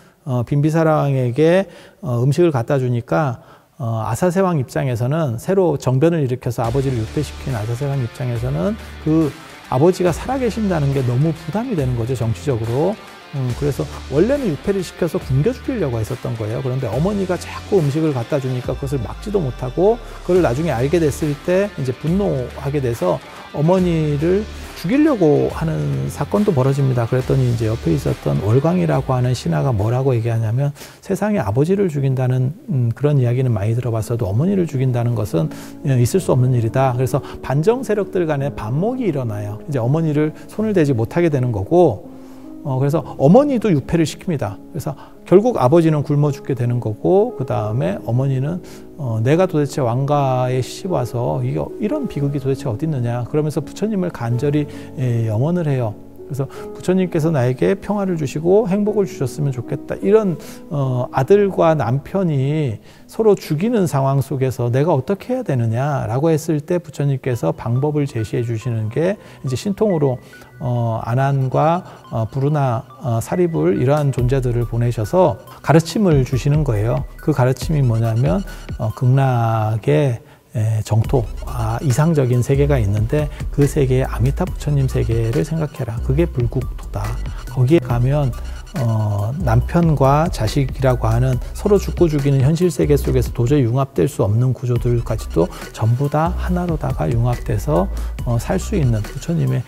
빈비사라 왕에게 음식을 갖다 주니까 아사세왕 입장에서는, 새로 정변을 일으켜서 아버지를 유폐시킨 아사세왕 입장에서는 그 아버지가 살아계신다는 게 너무 부담이 되는 거죠, 정치적으로. 그래서 원래는 유폐를 시켜서 굶겨 죽이려고 했었던 거예요. 그런데 어머니가 자꾸 음식을 갖다 주니까 그것을 막지도 못하고 그걸 나중에 알게 됐을 때 이제 분노하게 돼서 어머니를 죽이려고 하는 사건도 벌어집니다. 그랬더니 이제 옆에 있었던 월광이라고 하는 신하가 뭐라고 얘기하냐면, 세상에 아버지를 죽인다는 그런 이야기는 많이 들어봤어도 어머니를 죽인다는 것은 있을 수 없는 일이다. 그래서 반정 세력들 간에 반목이 일어나요. 이제 어머니를 손을 대지 못하게 되는 거고, 그래서 어머니도 유폐를 시킵니다. 그래서 결국 아버지는 굶어 죽게 되는 거고, 그 다음에 어머니는 내가 도대체 왕가에 시집 와서 이런 비극이 도대체 어디 있느냐, 그러면서 부처님을 간절히 염원을 해요. 그래서 부처님께서 나에게 평화를 주시고 행복을 주셨으면 좋겠다. 이런 아들과 남편이 서로 죽이는 상황 속에서 내가 어떻게 해야 되느냐라고 했을 때 부처님께서 방법을 제시해 주시는 게 이제 신통으로 아난과 부르나, 사리불, 이러한 존재들을 보내셔서 가르침을 주시는 거예요. 그 가르침이 뭐냐면 극락의 정토, 이상적인 세계가 있는데 그 세계의 아미타 부처님 세계를 생각해라. 그게 불국토다. 거기에 가면 남편과 자식이라고 하는 서로 죽고 죽이는 현실 세계 속에서 도저히 융합될 수 없는 구조들까지도 전부 다 하나로다가 융합돼서 살 수 있는 부처님의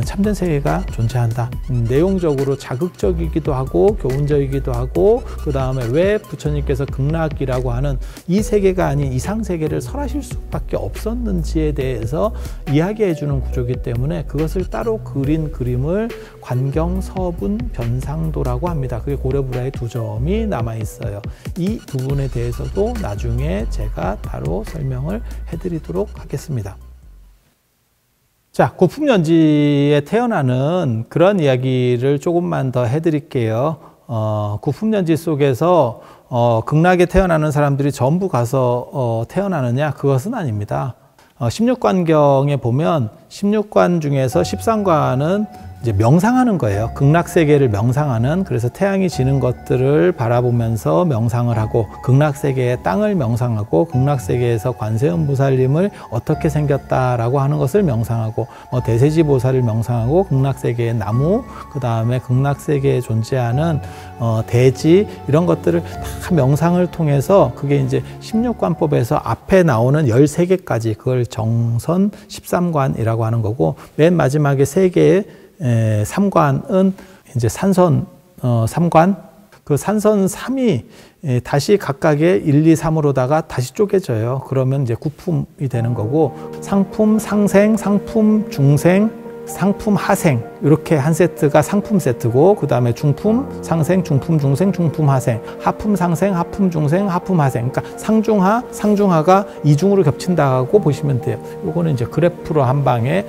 참된 세계가 존재한다. 내용적으로 자극적이기도 하고 교훈적이기도 하고, 그 다음에 왜 부처님께서 극락이라고 하는 이 세계가 아닌 이상 세계를 설하실 수밖에 없었는지에 대해서 이야기해 주는 구조이기 때문에 그것을 따로 그린 그림을 관경서분 변상도라고 합니다. 그게 고려불화의 2점이 남아 있어요. 이 부분에 대해서도 나중에 제가 따로 설명을 해드리도록 하겠습니다. 자, 구품연지에 태어나는 그런 이야기를 조금만 더 해드릴게요. 구품연지 속에서 극락에 태어나는 사람들이 전부 가서 태어나느냐? 그것은 아닙니다. 16관경에 보면 16관 중에서 13관은 이제 명상하는 거예요. 극락세계를 명상하는, 그래서 태양이 지는 것들을 바라보면서 명상을 하고, 극락세계의 땅을 명상하고, 극락세계에서 관세음보살님을 어떻게 생겼다라고 하는 것을 명상하고, 대세지보살을 명상하고, 극락세계의 나무, 그 다음에 극락세계에 존재하는 대지, 이런 것들을 다 명상을 통해서, 그게 이제 16관법에서 앞에 나오는 13개까지, 그걸 정선 13관이라고 하는 거고, 맨 마지막에 3개의 3관은 이제 산선 3관, 그 산선 3이 다시 각각의 1, 2, 3으로다가 다시 쪼개져요. 그러면 이제 구품이 되는 거고, 상품, 상생, 상품, 중생, 상품, 하생, 이렇게 한 세트가 상품 세트고, 그 다음에 중품, 상생, 중품, 중생, 중품, 하생, 하품, 상생, 하품, 중생, 하품, 하생. 그러니까 상중하, 상중하가 이중으로 겹친다고 보시면 돼요. 요거는 이제 그래프로 한 방에.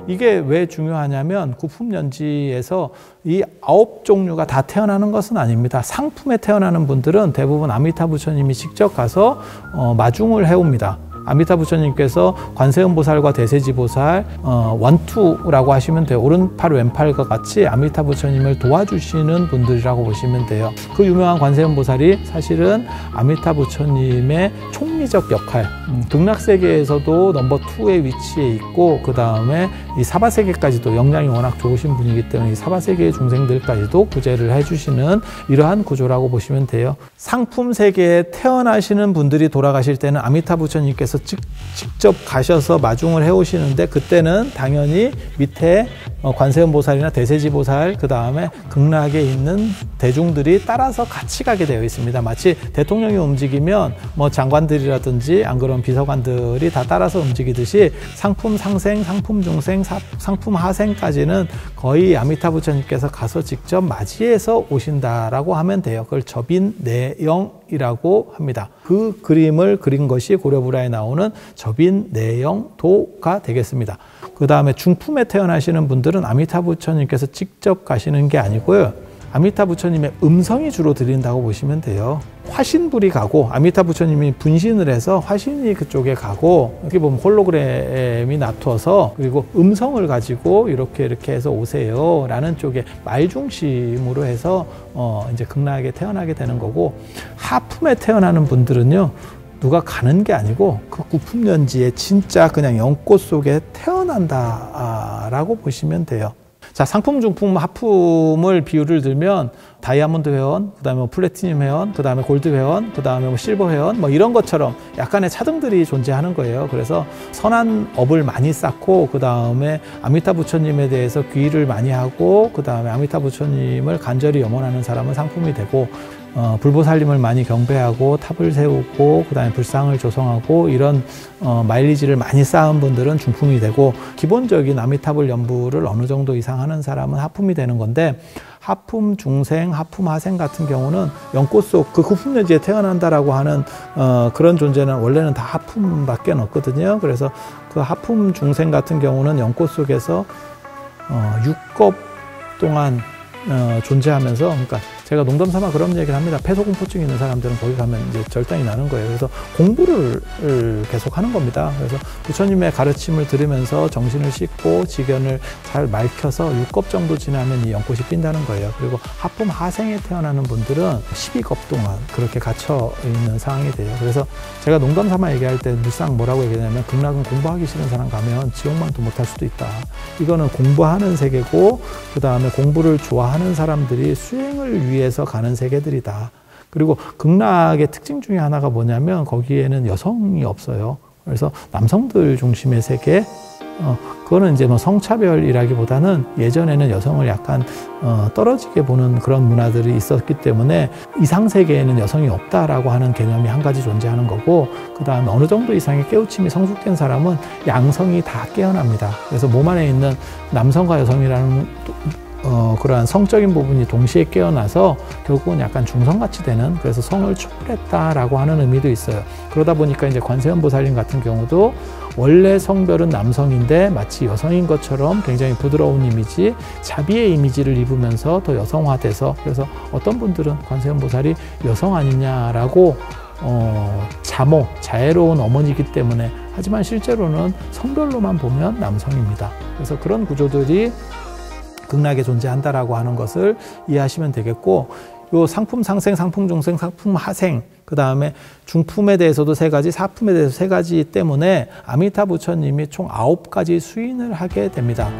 이게 왜 중요하냐면, 구품연지에서 이 9종류가 다 태어나는 것은 아닙니다. 상품에 태어나는 분들은 대부분 아미타 부처님이 직접 가서 마중을 해옵니다. 아미타 부처님께서 관세음보살과 대세지보살 원투라고 하시면 돼요. 오른팔 왼팔과 같이 아미타 부처님을 도와주시는 분들이라고 보시면 돼요. 그 유명한 관세음보살이 사실은 아미타 부처님의 총리적 역할, 극락세계에서도 넘버 2의 위치에 있고, 그 다음에 이 사바세계까지도 영향이 워낙 좋으신 분이기 때문에 이 사바세계의 중생들까지도 구제를 해주시는 이러한 구조라고 보시면 돼요. 상품 세계에 태어나시는 분들이 돌아가실 때는 아미타 부처님께서 직접 가셔서 마중을 해오시는데, 그때는 당연히 밑에 관세음보살이나 대세지보살, 그 다음에 극락에 있는 대중들이 따라서 같이 가게 되어 있습니다. 마치 대통령이 움직이면 장관들이라든지 안 그런 비서관들이 다 따라서 움직이듯이, 상품 상생, 상품 중생, 상품 하생까지는 거의 아미타 부처님께서 가서 직접 맞이해서 오신다라고 하면 돼요. 그걸 접인내영이라고 합니다. 그 그림을 그린 것이 고려불화에 나오는 접인내영도가 되겠습니다. 그 다음에 중품에 태어나시는 분들은 아미타 부처님께서 직접 가시는 게 아니고요, 아미타 부처님의 음성이 주로 들린다고 보시면 돼요. 화신불이 가고, 아미타 부처님이 분신을 해서 화신이 그쪽에 가고, 여기 보면 홀로그램이 놔둬서, 그리고 음성을 가지고 이렇게 해서 오세요 라는 쪽에 말 중심으로 해서 이제 극락에 태어나게 되는 거고, 하품에 태어나는 분들은요, 누가 가는 게 아니고 그 구품연지에 진짜 그냥 연꽃 속에 태어난다라고 보시면 돼요. 자, 상품, 중품, 하품을 비유를 들면 다이아몬드 회원, 그 다음에 플래티늄 회원, 그 다음에 골드 회원, 그 다음에 실버 회원, 이런 것처럼 약간의 차등들이 존재하는 거예요. 그래서 선한 업을 많이 쌓고, 그 다음에 아미타 부처님에 대해서 귀의를 많이 하고, 그 다음에 아미타 부처님을 간절히 염원하는 사람은 상품이 되고, 불보살님을 많이 경배하고 탑을 세우고, 그 다음에 불상을 조성하고, 이런 마일리지를 많이 쌓은 분들은 중품이 되고, 기본적인 아미타불 연부를 어느 정도 이상 하는 사람은 하품이 되는 건데, 하품 중생, 하품 하생 같은 경우는 연꽃 속 그 구품연지에 태어난다라고 하는 그런 존재는 원래는 다 하품밖에 없거든요. 그래서 그 하품 중생 같은 경우는 연꽃 속에서 6겁 동안 존재하면서, 그러니까 제가 농담 삼아 그런 얘기를 합니다. 폐소공포증 있는 사람들은 거기 가면 이제 절단이 나는 거예요. 그래서 공부를 계속 하는 겁니다. 그래서 부처님의 가르침을 들으면서 정신을 씻고 지견을 잘 맑혀서 6겁 정도 지나면 이 연꽃이 핀다는 거예요. 그리고 하품 하생에 태어나는 분들은 12겁 동안 그렇게 갇혀 있는 상황이 돼요. 그래서 제가 농담 삼아 얘기할 때 늘상 뭐라고 얘기하냐면, 극락은 공부하기 싫은 사람 가면 지옥만도 못할 수도 있다. 이거는 공부하는 세계고, 그 다음에 공부를 좋아하는 사람들이 수행을 위해서 가는 세계들이다. 그리고 극락의 특징 중에 하나가 뭐냐면, 거기에는 여성이 없어요. 그래서 남성들 중심의 세계, 그거는 이제 성차별이라기보다는 예전에는 여성을 약간 떨어지게 보는 그런 문화들이 있었기 때문에 이상세계에는 여성이 없다라고 하는 개념이 한 가지 존재하는 거고, 그 다음에 어느 정도 이상의 깨우침이 성숙된 사람은 양성이 다 깨어납니다. 그래서 몸 안에 있는 남성과 여성이라는 그러한 성적인 부분이 동시에 깨어나서 결국은 약간 중성같이 되는, 그래서 성을 초월했다라고 하는 의미도 있어요. 그러다 보니까 이제 관세음보살님 같은 경우도 원래 성별은 남성인데 마치 여성인 것처럼 굉장히 부드러운 이미지, 자비의 이미지를 입으면서 더 여성화돼서, 그래서 어떤 분들은 관세음보살이 여성 아니냐라고 자애로운 어머니이기 때문에, 하지만 실제로는 성별로만 보면 남성입니다. 그래서 그런 구조들이 극락에 존재한다라고 하는 것을 이해하시면 되겠고, 요 상품 상생, 상품 중생, 상품 하생, 그 다음에 중품에 대해서도 3가지, 사품에 대해서 3가지 때문에 아미타 부처님이 총 9가지 수인을 하게 됩니다.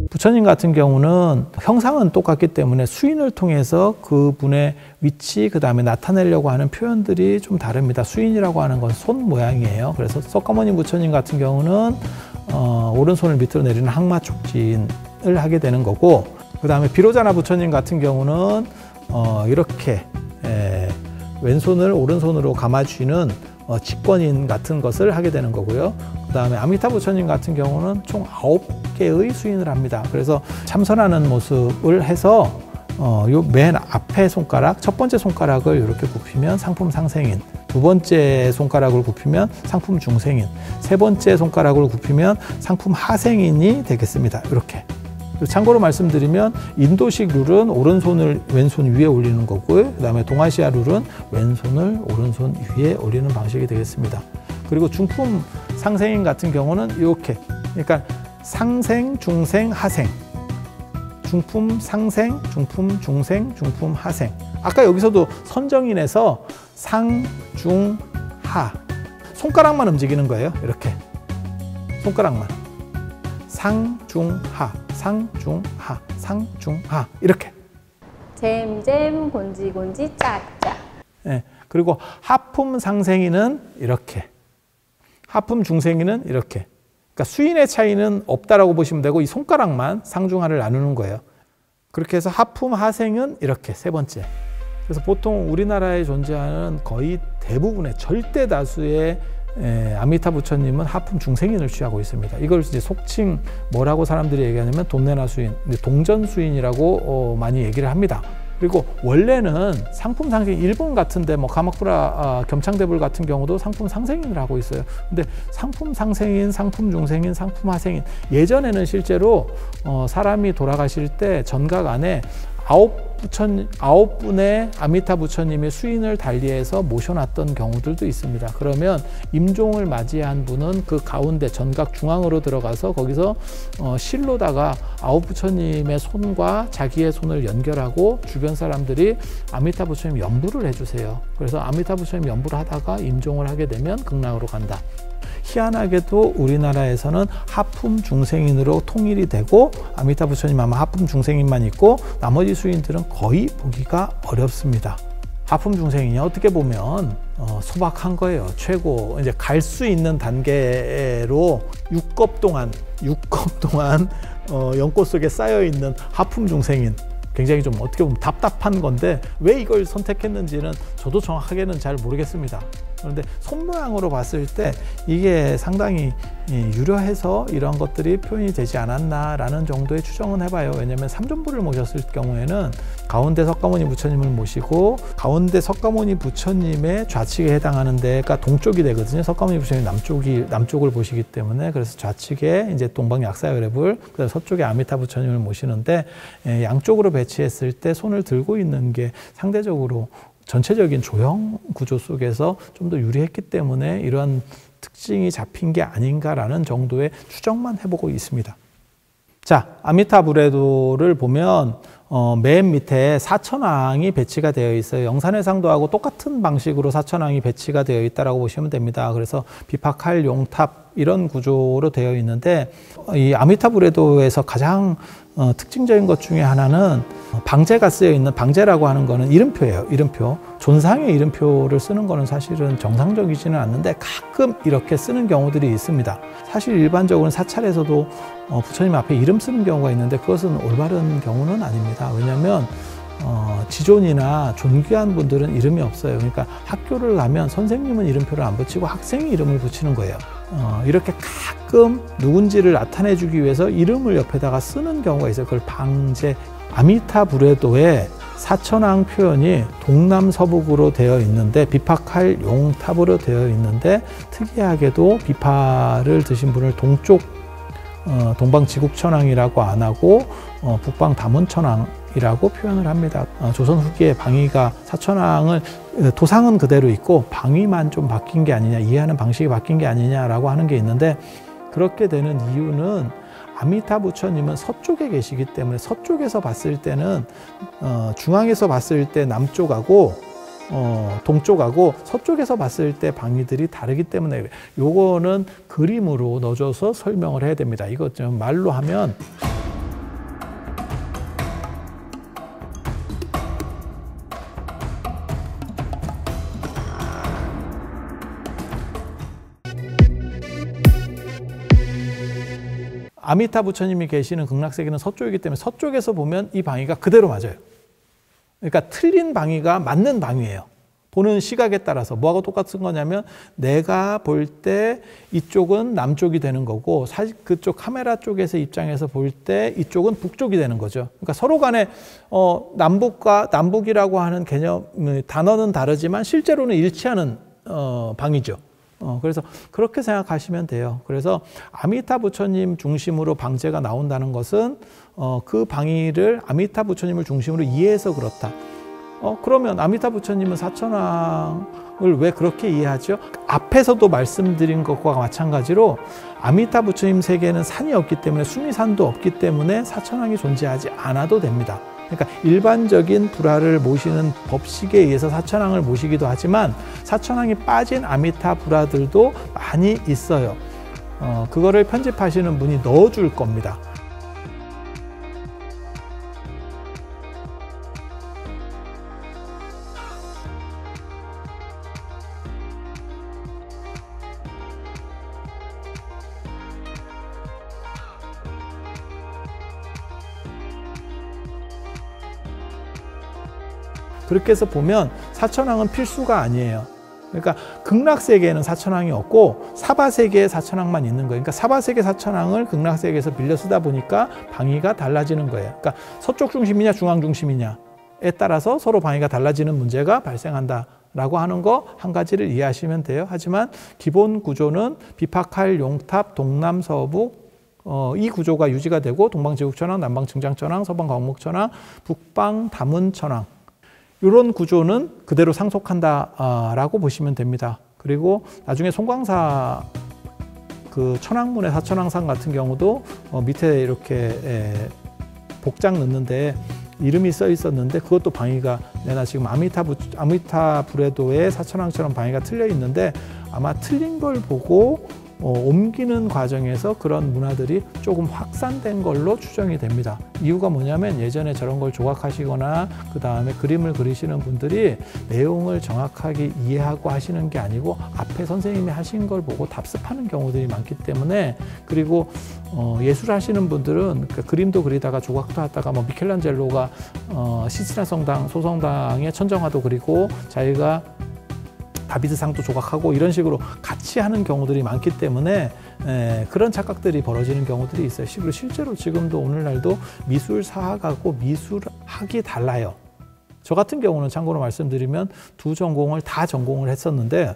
부처님 같은 경우는 형상은 똑같기 때문에 수인을 통해서 그분의 위치, 그 다음에 나타내려고 하는 표현들이 좀 다릅니다. 수인이라고 하는 건 손 모양이에요. 그래서 석가모니 부처님 같은 경우는 오른손을 밑으로 내리는 항마 촉진을 하게 되는 거고, 그 다음에 비로자나 부처님 같은 경우는 이렇게 왼손을 오른손으로 감아쥐는 직권인 같은 것을 하게 되는 거고요. 그 다음에 아미타 부처님 같은 경우는 총 9개의 수인을 합니다. 그래서 참선하는 모습을 해서 요 맨 앞에 손가락, 첫 번째 손가락을 이렇게 굽히면 상품 상생인, 두 번째 손가락을 굽히면 상품 중생인, 세 번째 손가락을 굽히면 상품 하생인이 되겠습니다. 이렇게. 참고로 말씀드리면 인도식 룰은 오른손을 왼손 위에 올리는 거고요. 그 다음에 동아시아 룰은 왼손을 오른손 위에 올리는 방식이 되겠습니다. 그리고 중품 상생인 같은 경우는 이렇게, 그러니까 상생, 중생, 하생, 중품 상생, 중품 중생, 중품 하생. 아까 여기서도 선정인에서 상, 중, 하, 손가락만 움직이는 거예요. 이렇게 손가락만. 상, 중, 하, 상, 중, 하, 상, 중, 하, 이렇게. 잼잼, 곤지곤지, 짝짝. 네, 그리고 하품 상생이는 이렇게, 하품 중생이는 이렇게. 그러니까 수인의 차이는 없다라고 보시면 되고, 이 손가락만 상중하를 나누는 거예요. 그렇게 해서 하품 하생은 이렇게 3번째. 그래서 보통 우리나라에 존재하는 거의 대부분의 절대 다수의 아미타 부처님은 하품 중생인을 취하고 있습니다. 이걸 이제 속칭 뭐라고 사람들이 얘기하냐면 돈내나 수인, 동전 수인이라고 많이 얘기를 합니다. 그리고 원래는 상품 상생, 일본 같은데 뭐 가마쿠라 겸창대불 같은 경우도 상품 상생인을 하고 있어요. 근데 상품 상생인, 상품 중생인, 상품 하생인, 예전에는 실제로 사람이 돌아가실 때 전각 안에 9분의 아미타 부처님의 수인을 달리해서 모셔놨던 경우들도 있습니다. 그러면 임종을 맞이한 분은 그 가운데 전각 중앙으로 들어가서 거기서 실로다가 9부처님의 손과 자기의 손을 연결하고 주변 사람들이 아미타 부처님 연부를 해주세요. 그래서 아미타 부처님 연부를 하다가 임종을 하게 되면 극락으로 간다. 희한하게도 우리나라에서는 하품 중생인으로 통일이 되고, 아미타 부처님 아마 하품 중생인만 있고 나머지 수인들은 거의 보기가 어렵습니다. 하품 중생인이 어떻게 보면 소박한 거예요. 최고 이제 갈 수 있는 단계로 6겁 동안 연꽃 속에 쌓여 있는 하품 중생인, 굉장히 좀 어떻게 보면 답답한 건데 왜 이걸 선택했는지는 저도 정확하게는 잘 모르겠습니다. 그런데 손모양으로 봤을 때 이게 상당히 유려해서 이런 것들이 표현이 되지 않았나라는 정도의 추정은 해봐요. 왜냐하면 삼존부를 모셨을 경우에는 가운데 석가모니 부처님을 모시고 가운데 석가모니 부처님의 좌측에 해당하는 데가 동쪽이 되거든요. 석가모니 부처님 남쪽을 보시기 때문에, 그래서 좌측에 이제 동방약사열애불, 그다음 서쪽에 아미타 부처님을 모시는데 양쪽으로 배치했을 때 손을 들고 있는 게 상대적으로 전체적인 조형 구조 속에서 좀 더 유리했기 때문에 이러한 특징이 잡힌 게 아닌가라는 정도의 추정만 해보고 있습니다. 자, 아미타 부레도를 보면 맨 밑에 사천왕이 배치가 되어 있어요. 영산회상도하고 똑같은 방식으로 사천왕이 배치가 되어 있다고 보시면 됩니다. 그래서 비파칼, 용탑 이런 구조로 되어 있는데, 이 아미타 부레도에서 가장 특징적인 것 중에 하나는 방제가 쓰여 있는, 방제라고 하는 거는 이름표예요. 이름표. 존상의 이름표를 쓰는 거는 사실은 정상적이지는 않는데 가끔 이렇게 쓰는 경우들이 있습니다. 사실 일반적으로는 사찰에서도 부처님 앞에 이름 쓰는 경우가 있는데 그것은 올바른 경우는 아닙니다. 왜냐하면 지존이나 존귀한 분들은 이름이 없어요. 그러니까 학교를 가면 선생님은 이름표를 안 붙이고 학생이 이름을 붙이는 거예요. 이렇게 가끔 누군지를 나타내 주기 위해서 이름을 옆에다가 쓰는 경우가 있어요. 그걸 방제. 아미타 부레도에 사천왕 표현이 동남서북으로 되어 있는데 비파칼 용탑으로 되어 있는데 특이하게도 비파를 드신 분을 동쪽 동방지국천왕이라고 안 하고 북방다문천왕이라고 표현을 합니다. 조선 후기에 방위가 사천왕을 도상은 그대로 있고 방위만 좀 바뀐 게 아니냐, 이해하는 방식이 바뀐 게 아니냐라고 하는 게 있는데, 그렇게 되는 이유는 아미타 부처님은 서쪽에 계시기 때문에 서쪽에서 봤을 때는 중앙에서 봤을 때 남쪽하고 동쪽하고 서쪽에서 봤을 때 방위들이 다르기 때문에 요거는 그림으로 넣어줘서 설명을 해야 됩니다. 이거 좀 말로 하면 아미타 부처님이 계시는 극락세계는 서쪽이기 때문에 서쪽에서 보면 이 방위가 그대로 맞아요. 그러니까 틀린 방위가 맞는 방위예요. 보는 시각에 따라서 뭐하고 똑같은 거냐면 내가 볼 때 이쪽은 남쪽이 되는 거고 그쪽 카메라 쪽에서 입장에서 볼 때 이쪽은 북쪽이 되는 거죠. 그러니까 서로 간에 남북이라고 하는 개념 단어는 다르지만 실제로는 일치하는 방위죠. 그래서 그렇게 생각하시면 돼요. 그래서 아미타 부처님 중심으로 방제가 나온다는 것은 그 방위를 아미타 부처님을 중심으로 이해해서 그렇다. 그러면 아미타 부처님은 사천왕을 왜 그렇게 이해하죠? 앞에서도 말씀드린 것과 마찬가지로 아미타 부처님 세계에는 산이 없기 때문에 수미산도 없기 때문에 사천왕이 존재하지 않아도 됩니다. 그러니까 일반적인 불화를 모시는 법식에 의해서 사천왕을 모시기도 하지만 사천왕이 빠진 아미타 불화들도 많이 있어요. 그거를 편집하시는 분이 넣어줄 겁니다. 그렇게 해서 보면 사천왕은 필수가 아니에요. 그러니까 극락세계에는 사천왕이 없고 사바세계에 사천왕만 있는 거예요. 그러니까 사바세계 사천왕을 극락세계에서 빌려 쓰다 보니까 방위가 달라지는 거예요. 그러니까 서쪽 중심이냐 중앙 중심이냐에 따라서 서로 방위가 달라지는 문제가 발생한다라고 하는 거 한 가지를 이해하시면 돼요. 하지만 기본 구조는 비파칼 용탑 동남서북 이 구조가 유지가 되고 동방지국천왕, 남방증장천왕, 서방광목천왕, 북방다문천왕 이런 구조는 그대로 상속한다라고 보시면 됩니다. 그리고 나중에 송광사 그 천왕문의 사천왕상 같은 경우도 밑에 이렇게 복장 넣는데 이름이 써 있었는데 그것도 방위가 내가 지금 아미타 불에도의 사천왕처럼 방위가 틀려 있는데 아마 틀린 걸 보고 옮기는 과정에서 그런 문화들이 조금 확산된 걸로 추정이 됩니다. 이유가 뭐냐면 예전에 저런 걸 조각하시거나 그 다음에 그림을 그리시는 분들이 내용을 정확하게 이해하고 하시는 게 아니고 앞에 선생님이 하신 걸 보고 답습하는 경우들이 많기 때문에, 그리고 예술 하시는 분들은 그림도 그리다가 조각도 하다가 미켈란젤로가 시스티나 성당 소성당의 천정화도 그리고 자기가 다비드상도 조각하고 이런 식으로 같이 하는 경우들이 많기 때문에 그런 착각들이 벌어지는 경우들이 있어요. 실제로 지금도 오늘날도 미술사학하고 미술학이 달라요. 저 같은 경우는 참고로 말씀드리면 두 전공을 다 했었는데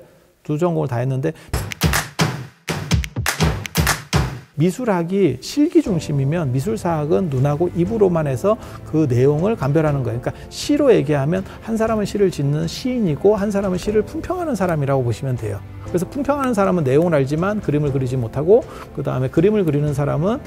미술학이 실기 중심이면 미술사학은 눈하고 입으로만 해서 그 내용을 감별하는 거예요. 그러니까 시로 얘기하면 한 사람은 시를 짓는 시인이고 한 사람은 시를 품평하는 사람이라고 보시면 돼요. 그래서 품평하는 사람은 내용을 알지만 그림을 그리지 못하고, 그 다음에 그림을 그리는 사람은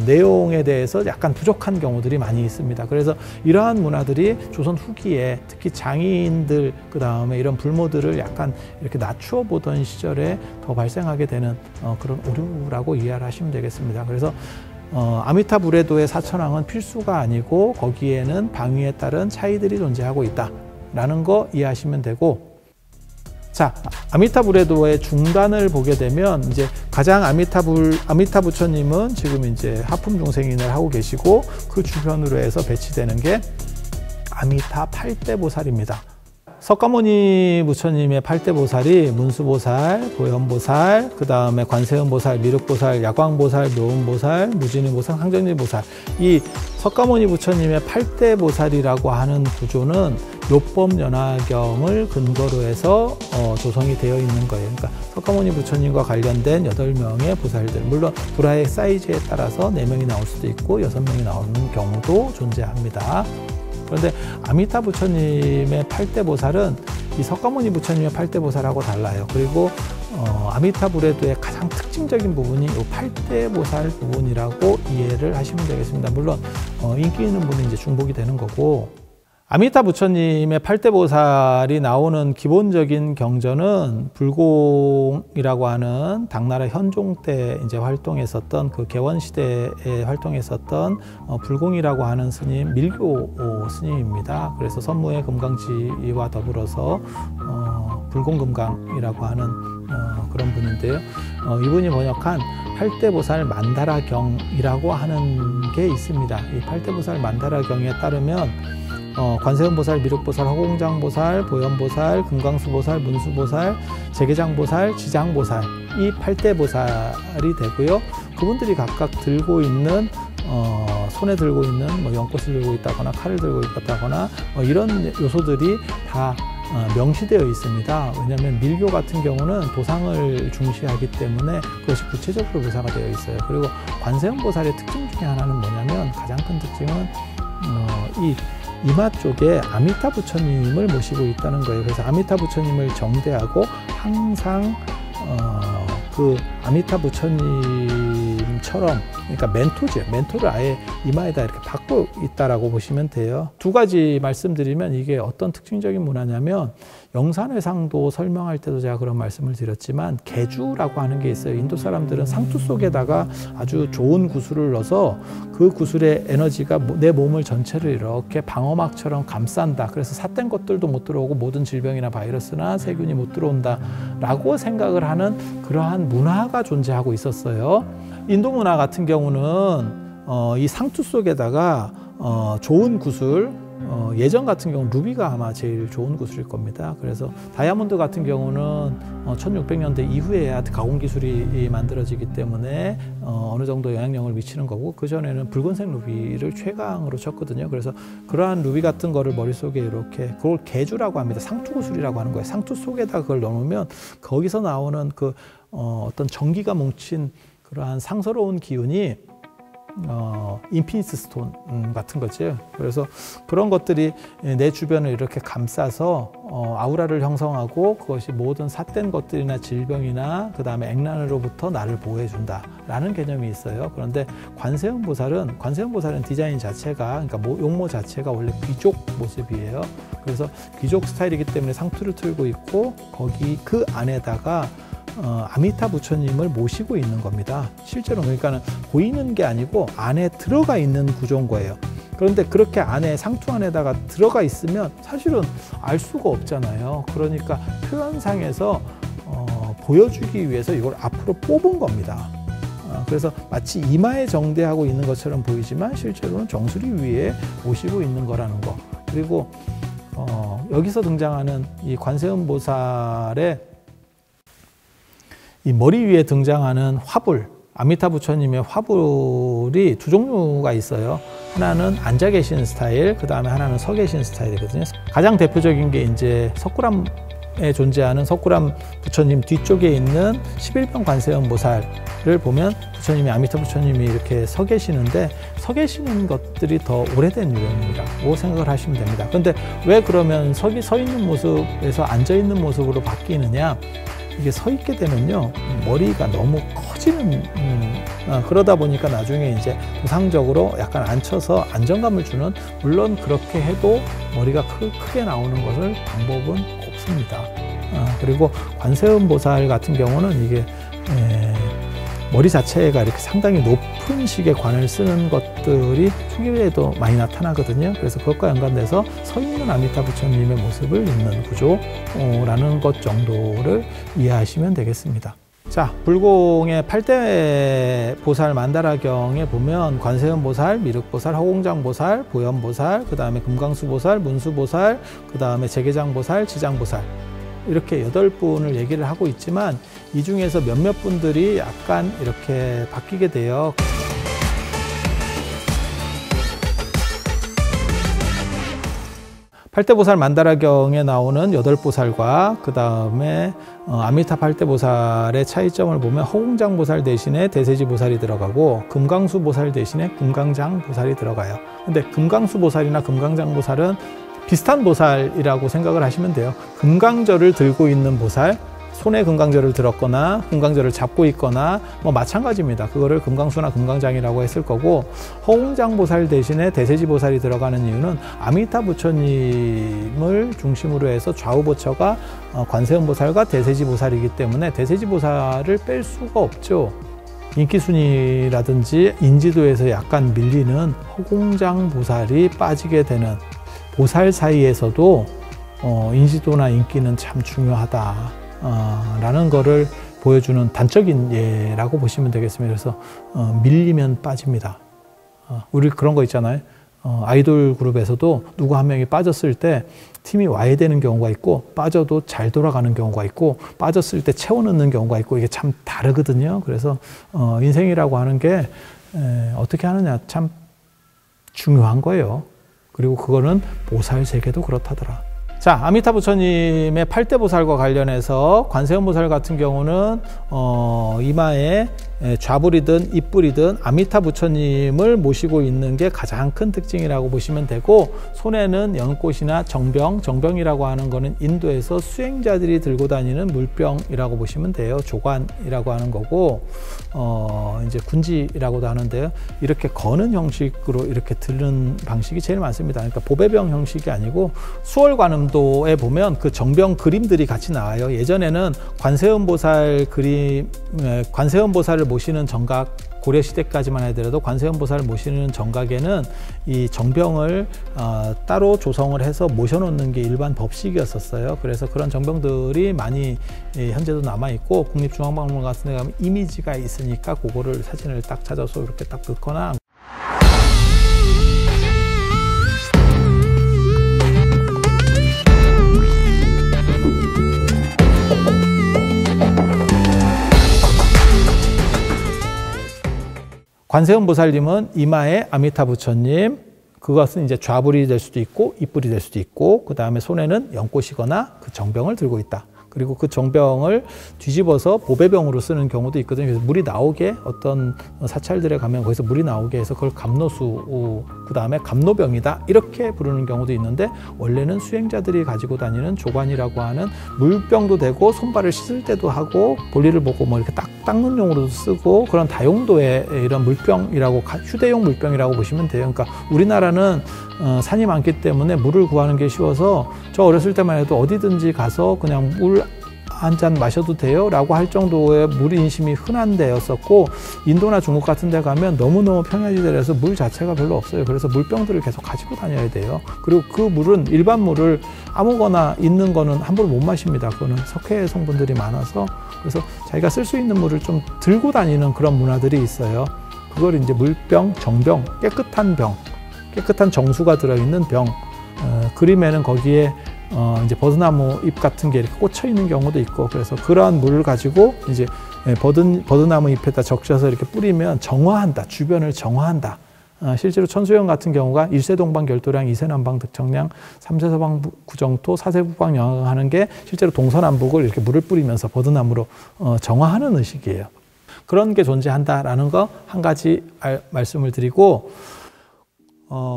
내용에 대해서 약간 부족한 경우들이 많이 있습니다. 그래서 이러한 문화들이 조선 후기에 특히 장인들 그 다음에 이런 불모들을 약간 이렇게 낮추어 보던 시절에 더 발생하게 되는 그런 오류라고 이해를 하시면 되겠습니다. 그래서 아미타 불에도의 사천왕은 필수가 아니고 거기에는 방위에 따른 차이들이 존재하고 있다라는 거 이해하시면 되고, 자, 아미타 불에도의 중간을 보게 되면 이제 가장 아미타 부처님은 지금 이제 하품 중생인을 하고 계시고 그 주변으로 해서 배치되는 게 아미타 8대 보살입니다. 석가모니 부처님의 8대 보살이 문수보살, 보현보살, 그 다음에 관세음보살, 미륵보살, 야광보살, 묘음보살, 무진의보살, 항정리보살. 이 석가모니 부처님의 8대 보살이라고 하는 구조는 요법연화경을 근거로 해서 조성이 되어 있는 거예요. 그러니까 석가모니 부처님과 관련된 8명의 보살들, 물론 불화의 사이즈에 따라서 4명이 나올 수도 있고 6명이 나오는 경우도 존재합니다. 그런데 아미타 부처님의 8대 보살은 이 석가모니 부처님의 8대 보살하고 달라요. 그리고 아미타 불에도의 가장 특징적인 부분이 이 8대 보살 부분이라고 이해를 하시면 되겠습니다. 물론 인기 있는 분이 이제 중복이 되는 거고, 아미타 부처님의 8대 보살이 나오는 기본적인 경전은 불공이라고 하는 당나라 현종 때 이제 활동했었던 그 개원 시대에 활동했었던 불공이라고 하는 스님, 밀교 스님입니다. 그래서 선무의 금강지와 더불어서 불공금강이라고 하는 그런 분인데요. 이분이 번역한 8대 보살 만다라경이라고 하는 게 있습니다. 이 8대 보살 만다라경에 따르면 관세음보살, 미륵보살, 허공장보살, 보현보살, 금강수보살, 문수보살, 재계장보살, 지장보살, 이 8대 보살이 되고요. 그분들이 각각 들고 있는 손에 들고 있는 뭐 연꽃을 들고 있다거나 칼을 들고 있다거나 이런 요소들이 다 명시되어 있습니다. 왜냐하면 밀교 같은 경우는 도상을 중시하기 때문에 그것이 구체적으로 묘사가 되어 있어요. 그리고 관세음보살의 특징 중에 하나는 뭐냐면, 가장 큰 특징은 이 이마 쪽에 아미타 부처님을 모시고 있다는 거예요. 그래서 아미타 부처님을 정대하고 항상 그 아미타 부처님처럼, 그러니까 멘토죠. 멘토를 아예 이마에다 이렇게 받고 있다라고 보시면 돼요. 두 가지 말씀드리면 이게 어떤 특징적인 문화냐면, 영산회상도 설명할 때도 제가 그런 말씀을 드렸지만 개주라고 하는 게 있어요. 인도 사람들은 상투 속에다가 아주 좋은 구슬을 넣어서 그 구슬의 에너지가 내 몸을 전체를 이렇게 방어막처럼 감싼다. 그래서 삿된 것들도 못 들어오고 모든 질병이나 바이러스나 세균이 못 들어온다 라고 생각을 하는 그러한 문화가 존재하고 있었어요. 인도 문화 같은 경우는 이 상투 속에다가 좋은 구슬, 예전 같은 경우는 루비가 아마 제일 좋은 구슬일 겁니다. 그래서 다이아몬드 같은 경우는 1600년대 이후에야 가공 기술이 만들어지기 때문에 어느 정도 영향력을 미치는 거고, 그전에는 붉은색 루비를 최강으로 쳤거든요. 그래서 그러한 루비 같은 거를 머릿속에 이렇게, 그걸 개주라고 합니다. 상투 구슬이라고 하는 거예요. 상투 속에다 그걸 넣으면 거기서 나오는 그 어떤 전기가 뭉친 그러한 상서로운 기운이 인피니트 스톤 같은 거죠. 그래서 그런 것들이 내 주변을 이렇게 감싸서 아우라를 형성하고, 그것이 모든 삿된 것들이나 질병이나 그 다음에 액난으로부터 나를 보호해준다 라는 개념이 있어요. 그런데 관세음보살은 디자인 자체가, 그러니까 용모 자체가 원래 귀족 모습이에요. 그래서 귀족 스타일이기 때문에 상투를 틀고 있고, 거기 그 안에다가 아미타 부처님을 모시고 있는 겁니다. 실제로. 그러니까는 보이는 게 아니고 안에 들어가 있는 구조인 거예요. 그런데 그렇게 안에, 상투 안에다가 들어가 있으면 사실은 알 수가 없잖아요. 그러니까 표현상에서 보여주기 위해서 이걸 앞으로 뽑은 겁니다. 그래서 마치 이마에 정대하고 있는 것처럼 보이지만 실제로는 정수리 위에 모시고 있는 거라는 거. 그리고 여기서 등장하는 이 관세음보살의 이 머리 위에 등장하는 화불, 아미타 부처님의 화불이 두 종류가 있어요. 하나는 앉아 계신 스타일, 그 다음에 하나는 서 계신 스타일이거든요. 가장 대표적인 게 이제 석굴암에 존재하는 석굴암 부처님 뒤쪽에 있는 11병 관세음보살을 보면 부처님이, 아미타 부처님이 이렇게 서 계시는데, 서 계시는 것들이 더 오래된 유형이라고 생각을 하시면 됩니다. 그런데 왜 그러면 서 있는 모습에서 앉아 있는 모습으로 바뀌느냐? 이게 서 있게 되면요, 머리가 너무 커지는, 그러다 보니까 나중에 이제 도상적으로 약간 앉혀서 안정감을 주는, 물론 그렇게 해도 머리가 크게 나오는 것을 방법은 없습니다. 그리고 관세음보살 같은 경우는 이게 머리 자체가 이렇게 상당히 높은 식의 관을 쓰는 것들이 초기에도 많이 나타나거든요. 그래서 그것과 연관돼서 서 있는 아미타 부처님의 모습을 잇는 구조라는 것 정도를 이해하시면 되겠습니다. 자, 불공의 8대 보살 만다라경에 보면 관세음보살, 미륵보살, 허공장보살, 보현보살, 그 다음에 금강수보살, 문수보살, 그 다음에 재계장보살, 지장보살 이렇게 8분을 얘기를 하고 있지만 이 중에서 몇몇 분들이 약간 이렇게 바뀌게 돼요. 팔대보살 만다라경에 나오는 8보살과 그 다음에 아미타 팔대보살의 차이점을 보면 허공장보살 대신에 대세지보살이 들어가고 금강수보살 대신에 금강장보살이 들어가요. 근데 금강수보살이나 금강장보살은 비슷한 보살이라고 생각을 하시면 돼요. 금강절을 들고 있는 보살, 손에 금강절을 들었거나 금강절을 잡고 있거나 뭐 마찬가지입니다. 그거를 금강수나 금강장이라고 했을 거고, 허공장보살 대신에 대세지보살이 들어가는 이유는 아미타 부처님을 중심으로 해서 좌우보처가 관세음보살과 대세지보살이기 때문에 대세지보살을 뺄 수가 없죠. 인기순위라든지 인지도에서 약간 밀리는 허공장보살이 빠지게 되는, 보살 사이에서도 인지도나 인기는 참 중요하다 라는 거를 보여주는 단적인 예라고 보시면 되겠습니다. 그래서 밀리면 빠집니다. 우리 그런 거 있잖아요. 아이돌 그룹에서도 누구 한 명이 빠졌을 때 팀이 와야 되는 경우가 있고, 빠져도 잘 돌아가는 경우가 있고, 빠졌을 때 채워넣는 경우가 있고, 이게 참 다르거든요. 그래서 인생이라고 하는 게 어떻게 하느냐 참 중요한 거예요. 그리고 그거는 보살 세계도 그렇다더라. 자, 아미타 부처님의 8대 보살과 관련해서 관세음보살 같은 경우는 이마에 좌불이든 입불이든 아미타 부처님을 모시고 있는 게 가장 큰 특징이라고 보시면 되고, 손에는 연꽃이나 정병이라고 하는 거는 인도에서 수행자들이 들고 다니는 물병이라고 보시면 돼요. 조관이라고 하는 거고, 이제 군지라고도 하는데요. 이렇게 거는 형식으로 이렇게 드는 방식이 제일 많습니다. 그러니까 보배병 형식이 아니고, 수월관음도에 보면 그 정병 그림들이 같이 나와요. 예전에는 관세음보살 그림, 관세음보살을 모시는 정각, 고려시대까지만 하더라도 관세음보살을 모시는 정각에는 이 정병을 따로 조성을 해서 모셔놓는 게 일반 법식이었었어요. 그래서 그런 정병들이 많이 현재도 남아있고, 국립중앙박물관 같은 데 가면 이미지가 있으니까 그거를 사진을 딱 찾아서 이렇게 딱 넣거나. 관세음보살님은 이마에 아미타 부처님, 그것은 이제 좌불이 될 수도 있고 입불이 될 수도 있고, 그 다음에 손에는 연꽃이거나 그 정병을 들고 있다. 그리고 그 정병을 뒤집어서 보배병으로 쓰는 경우도 있거든요. 그래서 물이 나오게, 어떤 사찰들에 가면 거기서 물이 나오게 해서 그걸 감노수, 그 다음에 감노병이다 이렇게 부르는 경우도 있는데, 원래는 수행자들이 가지고 다니는 조관이라고 하는 물병도 되고, 손발을 씻을 때도 하고, 볼일을 보고 뭐 이렇게 닦는 용으로도 쓰고, 그런 다용도의 이런 물병이라고, 휴대용 물병이라고 보시면 돼요. 그러니까 우리나라는 산이 많기 때문에 물을 구하는 게 쉬워서, 저 어렸을 때만 해도 어디든지 가서 그냥 물 한 잔 마셔도 돼요 라고 할 정도의 물 인심이 흔한 데였었고, 인도나 중국 같은 데 가면 너무너무 평야지대라서 물 자체가 별로 없어요. 그래서 물병들을 계속 가지고 다녀야 돼요. 그리고 그 물은, 일반 물을 아무거나 있는 거는 함부로 못 마십니다. 그거는 석회 성분들이 많아서. 그래서 자기가 쓸 수 있는 물을 좀 들고 다니는 그런 문화들이 있어요. 그걸 이제 물병, 정병, 깨끗한 병, 깨끗한 정수가 들어있는 병, 그림에는 거기에 이제 버드나무 잎 같은 게 이렇게 꽂혀 있는 경우도 있고, 그래서 그러한 물을 가지고 이제 버드나무 잎에다 적셔서 이렇게 뿌리면 정화한다, 주변을 정화한다. 실제로 천수영 같은 경우가 1세 동방 결도량, 2세 남방 득청량, 3세 서방 구정토, 4세 북방 영하하는 게 실제로 동서남북을 이렇게 물을 뿌리면서 버드나무로 정화하는 의식이에요. 그런 게 존재한다라는 거 한 가지 말씀을 드리고,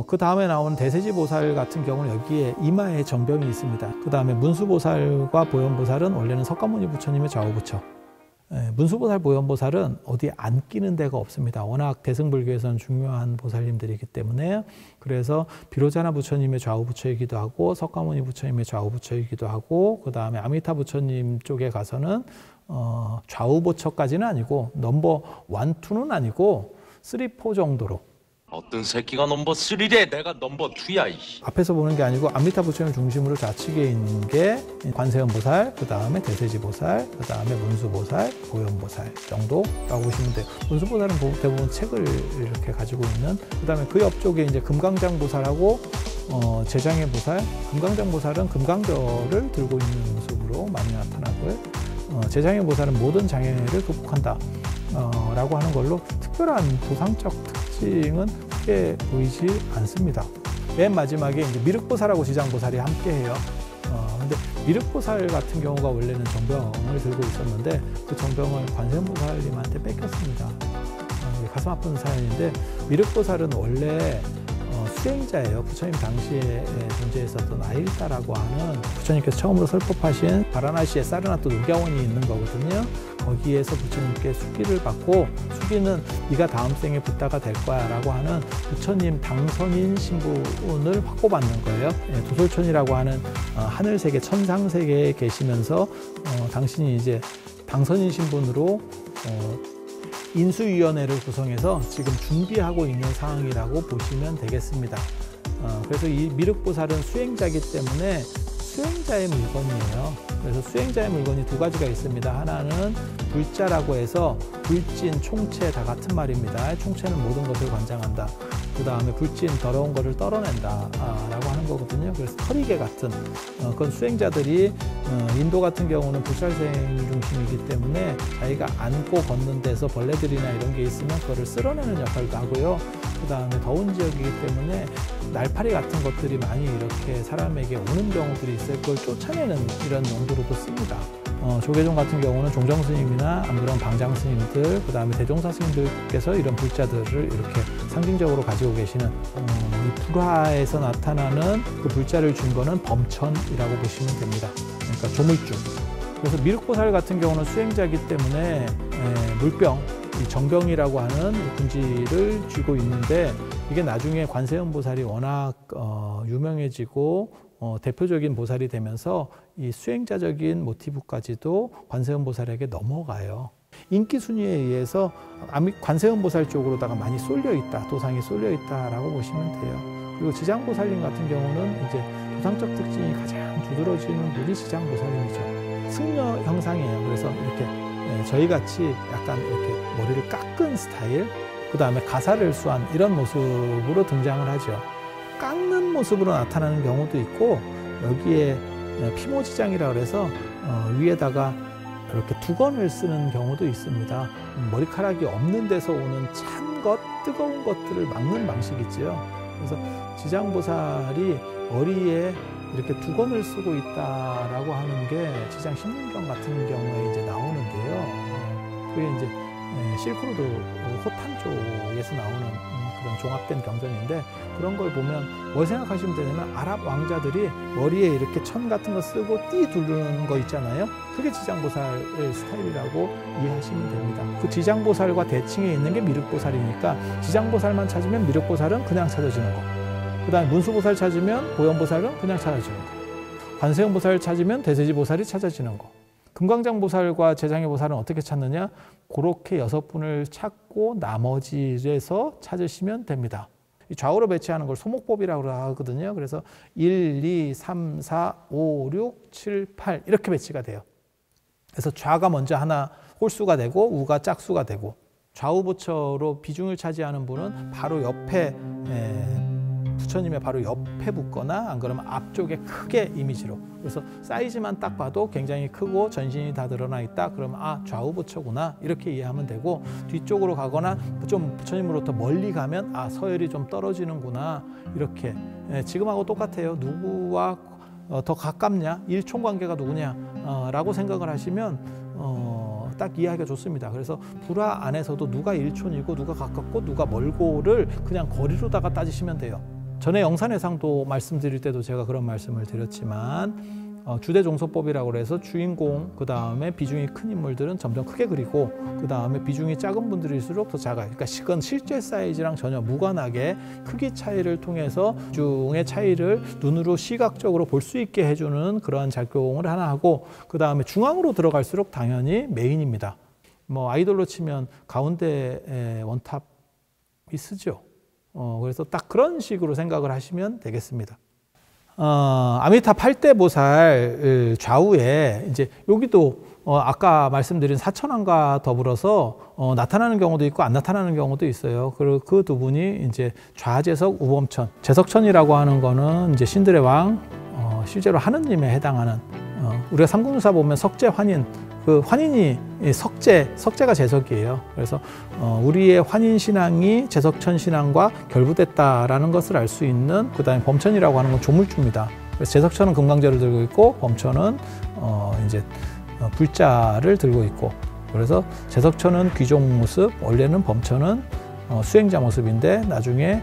그 다음에 나온 대세지보살 같은 경우는 여기에 이마에 정병이 있습니다. 그 다음에 문수보살과 보현보살은 원래는 석가모니 부처님의 좌우부처. 문수보살, 보현보살은 어디에 안 끼는 데가 없습니다. 워낙 대승불교에서는 중요한 보살님들이기 때문에. 그래서 비로자나 부처님의 좌우부처이기도 하고, 석가모니 부처님의 좌우부처이기도 하고, 그 다음에 아미타 부처님 쪽에 가서는 좌우부처까지는 아니고 넘버 1, 2는 아니고 3, 4 정도로 어떤 새끼가 넘버 3래 내가 넘버 2야 이씨. 앞에서 보는 게 아니고 암리타 부처님 중심으로 좌측에 있는 게 관세음보살, 그 다음에 대세지보살, 그 다음에 문수보살, 보현보살 정도라고 보시면 돼요. 문수보살은 대부분 책을 이렇게 가지고 있는, 그 다음에 그 옆쪽에 이제 금강장보살하고 제장의보살, 금강장보살은 금강저를 들고 있는 모습으로 많이 나타나고요. 제장의보살은 모든 장애를 극복한다 라고 하는 걸로 특별한 도상적 특징은 크게 보이지 않습니다. 맨 마지막에 이제 미륵보살하고 지장보살이 함께 해요. 근데 미륵보살 같은 경우가 원래는 정병을 들고 있었는데 그 정병을 관세음보살님한테 뺏겼습니다. 가슴 아픈 사연인데, 미륵보살은 원래 수행자예요. 부처님 당시에 존재했었던 아일다라고 하는 부처님께서 처음으로 설법하신 바라나시의 사르나토 녹야원이 있는 거거든요. 거기에서 부처님께 수기를 받고, 수기는 네가 다음 생에 붓다가 될 거야 라고 하는 부처님 당선인 신분을 확보받는 거예요. 도솔천이라고 하는 하늘세계, 천상세계에 계시면서 당신이 이제 당선인 신분으로 인수위원회를 구성해서 지금 준비하고 있는 상황이라고 보시면 되겠습니다. 그래서 이 미륵보살은 수행자이기 때문에 수행자의 물건이에요. 그래서 수행자의 물건이 두 가지가 있습니다. 하나는 불자라고 해서 불진, 총체 다 같은 말입니다. 총체는 모든 것을 관장한다. 그 다음에 불진, 더러운 것을 떨어낸다 라고 하는 거거든요. 그래서 털이개 같은 그건 수행자들이 인도 같은 경우는 불살생 중심이기 때문에 자기가 안고 걷는 데서 벌레들이나 이런 게 있으면 그거를 쓸어내는 역할도 하고요. 그 다음에 더운 지역이기 때문에 날파리 같은 것들이 많이 이렇게 사람에게 오는 경우들이 있어요. 그걸 쫓아내는 이런 용도로도 씁니다. 조계종 같은 경우는 종정 스님이나 안 그러면 방장 스님들, 그 다음에 대종사 스님들께서 이런 불자들을 이렇게 상징적으로 가지고 계시는 이 불화에서 나타나는 그 불자를 준 거는 범천이라고 보시면 됩니다. 그러니까 조물주. 그래서 미륵보살 같은 경우는 수행자이기 때문에 물병, 이 정병이라고 하는 군지를 쥐고 있는데, 이게 나중에 관세음보살이 워낙 유명해지고 대표적인 보살이 되면서 이 수행자적인 모티브까지도 관세음보살에게 넘어가요. 인기 순위에 의해서 관세음보살 쪽으로다가 많이 쏠려 있다, 도상이 쏠려 있다라고 보시면 돼요. 그리고 지장보살님 같은 경우는 이제 도상적 특징이 가장 두드러지는 분이 지장보살님이죠. 승려 형상이에요. 그래서 이렇게 저희 같이 약간 이렇게 머리를 깎은 스타일, 그 다음에 가사를 수한 이런 모습으로 등장을 하죠. 깎는 모습으로 나타나는 경우도 있고, 여기에 피모지장이라고 해서 위에다가 이렇게 두건을 쓰는 경우도 있습니다. 머리카락이 없는 데서 오는 찬 것, 뜨거운 것들을 막는 방식이지요. 그래서 지장보살이 머리에 이렇게 두건을 쓰고 있다라고 하는 게 지장 신문경 같은 경우에 이제 나오는데요. 그게 이제 실크로드 호탄 쪽에서 나오는 그런 종합된 경전인데, 그런 걸 보면 뭘 생각하시면 되냐면 아랍 왕자들이 머리에 이렇게 천 같은 거 쓰고 띠 두르는 거 있잖아요. 그게 지장보살의 스타일이라고 이해하시면 됩니다. 그 지장보살과 대칭에 있는 게 미륵보살이니까 지장보살만 찾으면 미륵보살은 그냥 찾아지는 거, 그 다음에 문수보살 찾으면 보현보살은 그냥 찾아지는 거, 관세음보살 찾으면 대세지보살이 찾아지는 거, 금강장보살과 제장의보살은 어떻게 찾느냐? 그렇게 6분을 찾고 나머지에서 찾으시면 됩니다. 좌우로 배치하는 걸 소목법이라고 하거든요. 그래서 1, 2, 3, 4, 5, 6, 7, 8 이렇게 배치가 돼요. 그래서 좌가 먼저 하나 홀수가 되고 우가 짝수가 되고, 좌우부처로 비중을 차지하는 분은 바로 옆에 부처님의 바로 옆에 붙거나 안 그러면 앞쪽에 크게 이미지로, 그래서 사이즈만 딱 봐도 굉장히 크고 전신이 다 드러나 있다 그러면 아, 좌우 부처구나 이렇게 이해하면 되고, 뒤쪽으로 가거나 좀 부처님으로부터 멀리 가면 아, 서열이 좀 떨어지는구나 이렇게. 지금하고 똑같아요. 누구와 더 가깝냐, 일총관계가 누구냐 라고 생각을 하시면 딱 이해하기가 좋습니다. 그래서 불화 안에서도 누가 일촌이고 누가 가깝고 누가 멀고를 그냥 거리로다가 따지시면 돼요. 전에 영산회상도 말씀드릴 때도 제가 그런 말씀을 드렸지만 주대종소법이라고 해서 주인공 그 다음에 비중이 큰 인물들은 점점 크게 그리고 그 다음에 비중이 작은 분들일수록 더 작아요. 그러니까 그건 실제 사이즈랑 전혀 무관하게 크기 차이를 통해서 비중의 차이를 눈으로 시각적으로 볼 수 있게 해주는 그러한 작용을 하나 하고, 그 다음에 중앙으로 들어갈수록 당연히 메인입니다. 뭐 아이돌로 치면 가운데에 원탑이 쓰죠. 그래서 딱 그런 식으로 생각을 하시면 되겠습니다. 아미타 8대 보살 좌우에 이제 여기도 아까 말씀드린 사천왕과 더불어서 나타나는 경우도 있고 안 나타나는 경우도 있어요. 그리고 그 두 분이 이제 좌제석, 우범천. 제석천이라고 하는 거는 이제 신들의 왕, 실제로 하느님에 해당하는 우리가 삼국유사 보면 석재 환인, 그 환인이 석재가 제석이에요. 그래서 우리의 환인 신앙이 제석천 신앙과 결부됐다라는 것을 알 수 있는, 그다음에 범천이라고 하는 건 조물주입니다. 그래서 제석천은 금강재를 들고 있고 범천은 이제 불자를 들고 있고, 그래서 제석천은 귀종 모습, 원래는 범천은 수행자 모습인데 나중에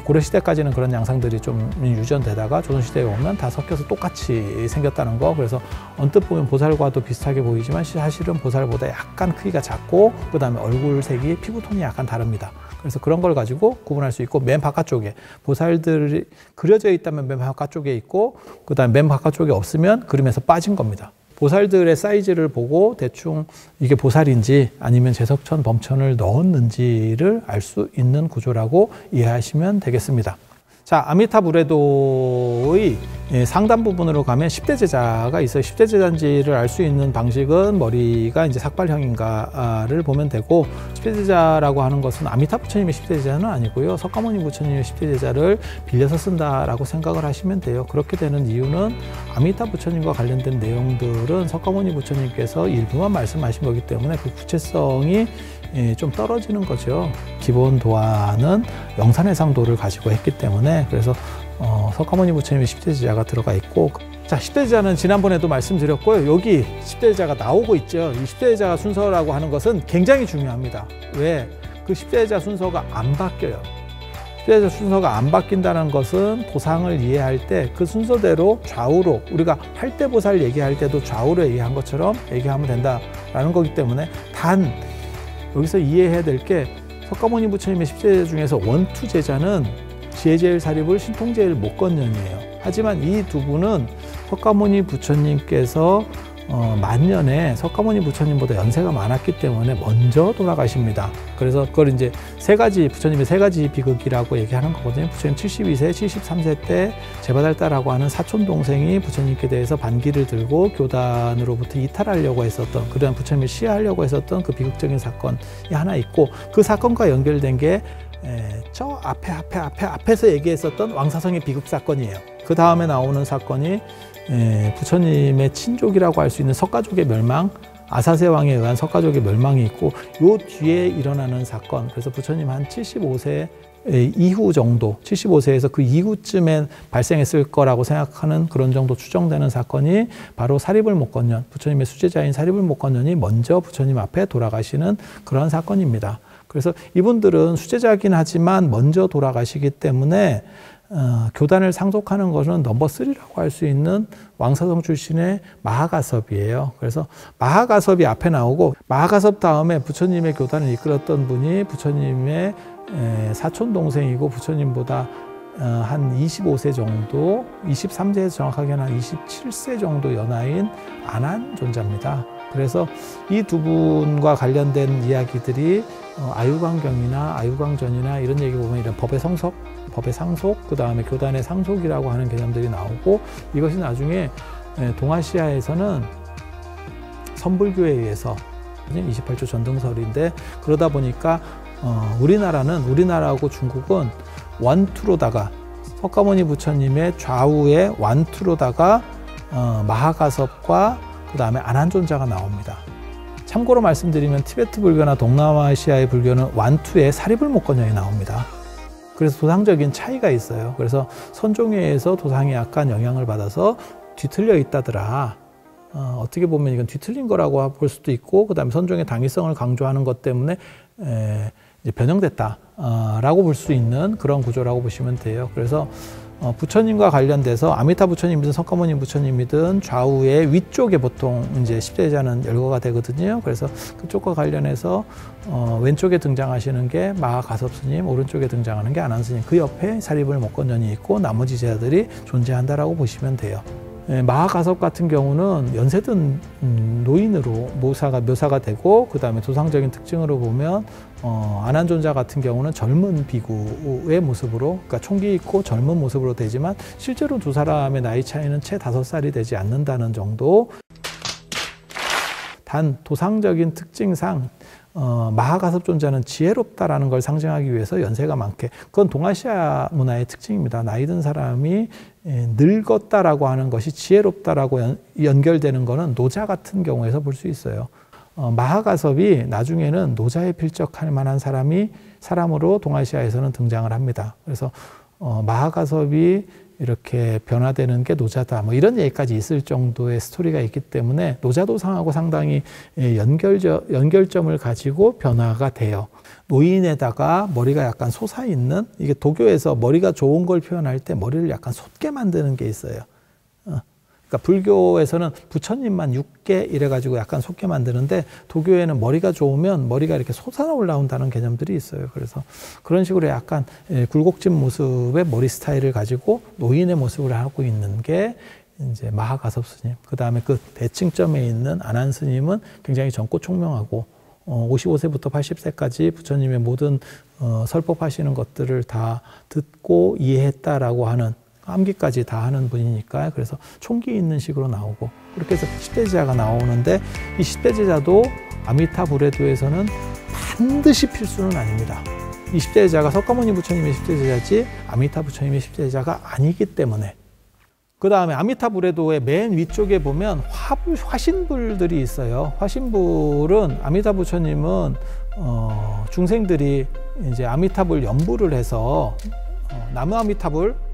고려시대까지는 그런 양상들이 좀 유전되다가 조선시대에 오면 다 섞여서 똑같이 생겼다는 거. 그래서 언뜻 보면 보살과도 비슷하게 보이지만 사실은 보살보다 약간 크기가 작고 그 다음에 얼굴색이 피부톤이 약간 다릅니다. 그래서 그런 걸 가지고 구분할 수 있고, 맨 바깥쪽에 보살들이 그려져 있다면 맨 바깥쪽에 있고, 그 다음에 맨 바깥쪽에 없으면 그림에서 빠진 겁니다. 보살들의 사이즈를 보고 대충 이게 보살인지 아니면 제석천, 범천을 넣었는지를 알 수 있는 구조라고 이해하시면 되겠습니다. 자, 아미타불에도의 상단 부분으로 가면 10대 제자가 있어요. 10대 제자인지를 알 수 있는 방식은 머리가 이제 삭발형인가를 보면 되고, 10대 제자라고 하는 것은 아미타 부처님의 10대 제자는 아니고요. 석가모니 부처님의 10대 제자를 빌려서 쓴다라고 생각을 하시면 돼요. 그렇게 되는 이유는 아미타 부처님과 관련된 내용들은 석가모니 부처님께서 일부만 말씀하신 거기 때문에 그 구체성이 좀 떨어지는 거죠. 기본 도화는 영산해상도를 가지고 했기 때문에. 그래서 석가모니 부처님의 10대 제자가 들어가 있고, 자, 10대 제자는 지난번에도 말씀드렸고요. 여기 10대 제자가 나오고 있죠. 이 10대 제자 순서라고 하는 것은 굉장히 중요합니다. 왜? 그 10대 제자 순서가 안 바뀌어요. 10대 제자 순서가 안 바뀐다는 것은 도상을 이해할 때 그 순서대로 좌우로, 우리가 8대 보살 얘기할 때도 좌우로 얘기한 것처럼 얘기하면 된다라는 거기 때문에, 단 여기서 이해해야 될 게 석가모니 부처님의 10대 제자 중에서 원투 제자는 지혜제일 사립을 신통제일 목건년이에요. 하지만 이 두 분은 석가모니 부처님께서 만년에 석가모니 부처님보다 연세가 많았기 때문에 먼저 돌아가십니다. 그래서 그걸 이제 부처님의 세 가지 비극이라고 얘기하는 거거든요. 부처님 72세, 73세 때 제바달다라고 하는 사촌 동생이 부처님께 대해서 반기를 들고 교단으로부터 이탈하려고 했었던, 그다음 부처님을 시해하려고 했었던 그 비극적인 사건이 하나 있고, 그 사건과 연결된 게 저 앞에서 얘기했었던 왕사성의 비극 사건이에요. 그 다음에 나오는 사건이 부처님의 친족이라고 할 수 있는 석가족의 멸망, 아사세 왕에 의한 석가족의 멸망이 있고, 요 뒤에 일어나는 사건, 그래서 부처님 한 75세 이후 정도, 75세에서 그 이후쯤에 발생했을 거라고 생각하는 그런 정도 추정되는 사건이 바로 사리불목건년, 부처님의 수제자인 사리불목건년이 먼저 부처님 앞에 돌아가시는 그런 사건입니다. 그래서 이분들은 수제자긴 하지만 먼저 돌아가시기 때문에 교단을 상속하는 것은 넘버 3라고 할 수 있는 왕사성 출신의 마하가섭이에요. 그래서 마하가섭이 앞에 나오고, 마하가섭 다음에 부처님의 교단을 이끌었던 분이 부처님의 사촌 동생이고 부처님보다 한 25세 정도, 23세에서 정확하게는 한 27세 정도 연하인 안한존자입니다. 그래서 이 두 분과 관련된 이야기들이 아유광경이나 아유광전이나 이런 얘기 보면 이런 법의 상속, 그 다음에 교단의 상속이라고 하는 개념들이 나오고, 이것이 나중에 동아시아에서는 선불교에 의해서 28조 전등설인데, 그러다 보니까 우리나라하고 중국은 원투로다가 석가모니 부처님의 좌우에 원투로다가 마하가섭과 그 다음에 안한존자가 나옵니다. 참고로 말씀드리면 티베트 불교나 동남아시아의 불교는 완투에 사리불목건년이 나옵니다. 그래서 도상적인 차이가 있어요. 그래서 선종회에서 도상이 약간 영향을 받아서 뒤틀려 있다더라. 어떻게 보면 이건 뒤틀린 거라고 볼 수도 있고, 그 다음에 선종의 당위성을 강조하는 것 때문에 이제 변형됐다라고 볼 수 있는 그런 구조라고 보시면 돼요. 그래서 부처님과 관련돼서 아미타 부처님이든 석가모니 부처님이든 좌우의 위쪽에 보통 이제 10대 제자는 열거가 되거든요. 그래서 그쪽과 관련해서 왼쪽에 등장하시는 게 마하가섭 스님, 오른쪽에 등장하는 게 안한 스님, 그 옆에 사리불목건년이 있고 나머지 제자들이 존재한다라고 보시면 돼요. 마하가섭 같은 경우는 연세든 노인으로 묘사가 되고, 그 다음에 도상적인 특징으로 보면 안한존자 같은 경우는 젊은 비구의 모습으로, 그러니까 총기 있고 젊은 모습으로 되지만 실제로 두 사람의 나이 차이는 채 5살이 되지 않는다는 정도. 단 도상적인 특징상 마하가섭 존자는 지혜롭다라는 걸 상징하기 위해서 연세가 많게, 그건 동아시아 문화의 특징입니다. 나이 든 사람이 늙었다라고 하는 것이 지혜롭다라고 연결되는 거는 노자 같은 경우에서 볼 수 있어요. 마하가섭이 나중에는 노자에 필적할 만한 사람으로 동아시아에서는 등장을 합니다. 그래서 마하가섭이 이렇게 변화되는 게 노자다, 뭐 이런 얘기까지 있을 정도의 스토리가 있기 때문에 노자도상하고 상당히 연결점을 가지고 변화가 돼요. 노인에다가 머리가 약간 솟아있는, 이게 도교에서 머리가 좋은 걸 표현할 때 머리를 약간 솟게 만드는 게 있어요. 그러니까 불교에서는 부처님만 6개 이래가지고 약간 솟게 만드는데, 도교에는 머리가 좋으면 머리가 이렇게 솟아 올라온다는 개념들이 있어요. 그래서 그런 식으로 약간 굴곡진 모습의 머리 스타일을 가지고 노인의 모습을 하고 있는 게 이제 마하가섭 스님. 그 다음에 그 대칭점에 있는 안한 스님은 굉장히 젊고 총명하고 55세부터 80세까지 부처님의 모든 설법하시는 것들을 다 듣고 이해했다라고 하는, 암기까지 다 하는 분이니까, 그래서 총기 있는 식으로 나오고, 그렇게 해서 10대 제자가 나오는데, 이 10대 제자도 아미타 부레도에서는 반드시 필수는 아닙니다. 이 10대 제자가 석가모니 부처님의 10대 제자지 아미타 부처님의 10대 제자가 아니기 때문에. 그 다음에 아미타 부레도의 맨 위쪽에 보면 화신불들이 있어요. 화신불은 아미타 부처님은 중생들이 이제 아미타불 연부를 해서 나무 아미타불,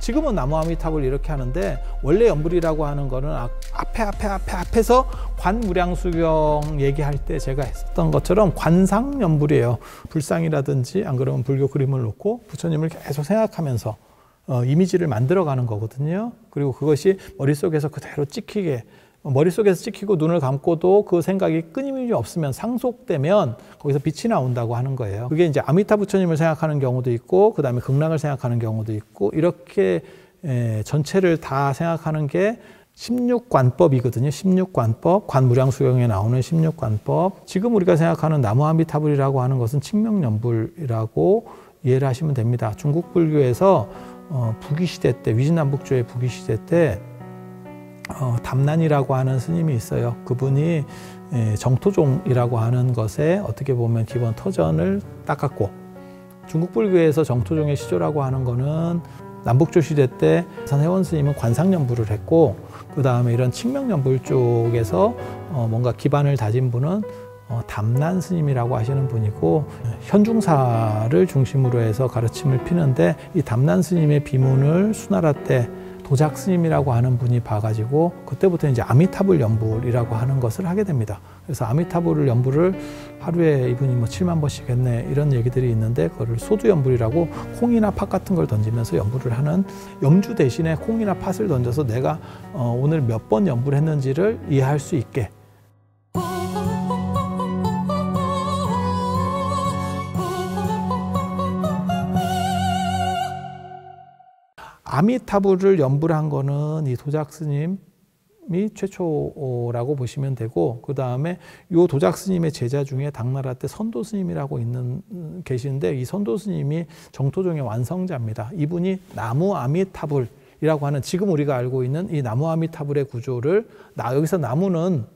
지금은 나무 아미타불 이렇게 하는데, 원래 연불이라고 하는 거는 앞에서 관무량수경 얘기할 때 제가 했었던 것처럼 관상연불이에요. 불상이라든지 안 그러면 불교 그림을 놓고 부처님을 계속 생각하면서 이미지를 만들어가는 거거든요. 그리고 그것이 머릿속에서 그대로 찍히게, 머릿속에서 찍히고 눈을 감고도 그 생각이 끊임이 없으면, 상속되면 거기서 빛이 나온다고 하는 거예요. 그게 이제 아미타 부처님을 생각하는 경우도 있고, 그 다음에 극락을 생각하는 경우도 있고, 이렇게 전체를 다 생각하는 게 16관법이거든요. 16관법, 관무량수경에 나오는 16관법. 지금 우리가 생각하는 나무 아미타불이라고 하는 것은 칭명연불이라고 이해를 하시면 됩니다. 중국 불교에서 부귀시대 때, 위진남북조의 부귀시대 때 담난이라고 하는 스님이 있어요. 그분이 정토종이라고 하는 것에 어떻게 보면 기본 터전을 닦았고, 중국 불교에서 정토종의 시조라고 하는 거는 남북조 시대 때 선혜원 스님은 관상연불을 했고, 그 다음에 이런 칭명연불 쪽에서 뭔가 기반을 다진 분은 담난 스님이라고 하시는 분이고, 현중사를 중심으로 해서 가르침을 피는데, 이 담난 스님의 비문을 수나라 때 도작 스님이라고 하는 분이 봐가지고 그때부터 이제 아미타불 연불이라고 하는 것을 하게 됩니다. 그래서 아미타불 연불을 하루에 이분이 뭐 7만 번씩 했네, 이런 얘기들이 있는데, 그거를 소두 연불이라고 콩이나 팥 같은 걸 던지면서 연불을 하는, 염주 대신에 콩이나 팥을 던져서 내가 오늘 몇 번 연불했는지를 이해할 수 있게. 아미타불을 연불한 거는 이 도작 스님이 최초라고 보시면 되고, 그 다음에 이 도작 스님의 제자 중에 당나라 때 선도 스님이라고 계시는데, 이 선도 스님이 정토종의 완성자입니다. 이분이 나무 아미타불이라고 하는, 지금 우리가 알고 있는 이 나무 아미타불의 구조를, 여기서 나무는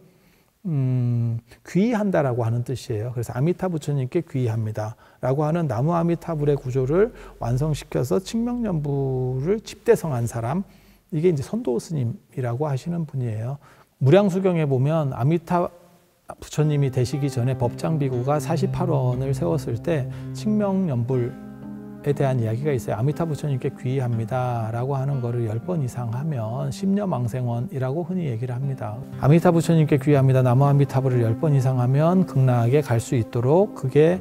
귀의한다라고 하는 뜻이에요. 그래서 아미타 부처님께 귀의합니다 라고 하는 나무 아미타불의 구조를 완성시켜서 칭명연불을 집대성한 사람, 이게 이제 선도 스님이라고 하시는 분이에요. 무량수경에 보면 아미타 부처님이 되시기 전에 법장비구가 48원을 세웠을 때 칭명연불 에 대한 이야기가 있어요. 아미타 부처님께 귀의합니다 라고 하는 거를 10번 이상 하면 10녀망생원이라고 흔히 얘기를 합니다. 아미타 부처님께 귀의합니다, 나무 아미타불을 10번 이상 하면 극락에 갈 수 있도록 그게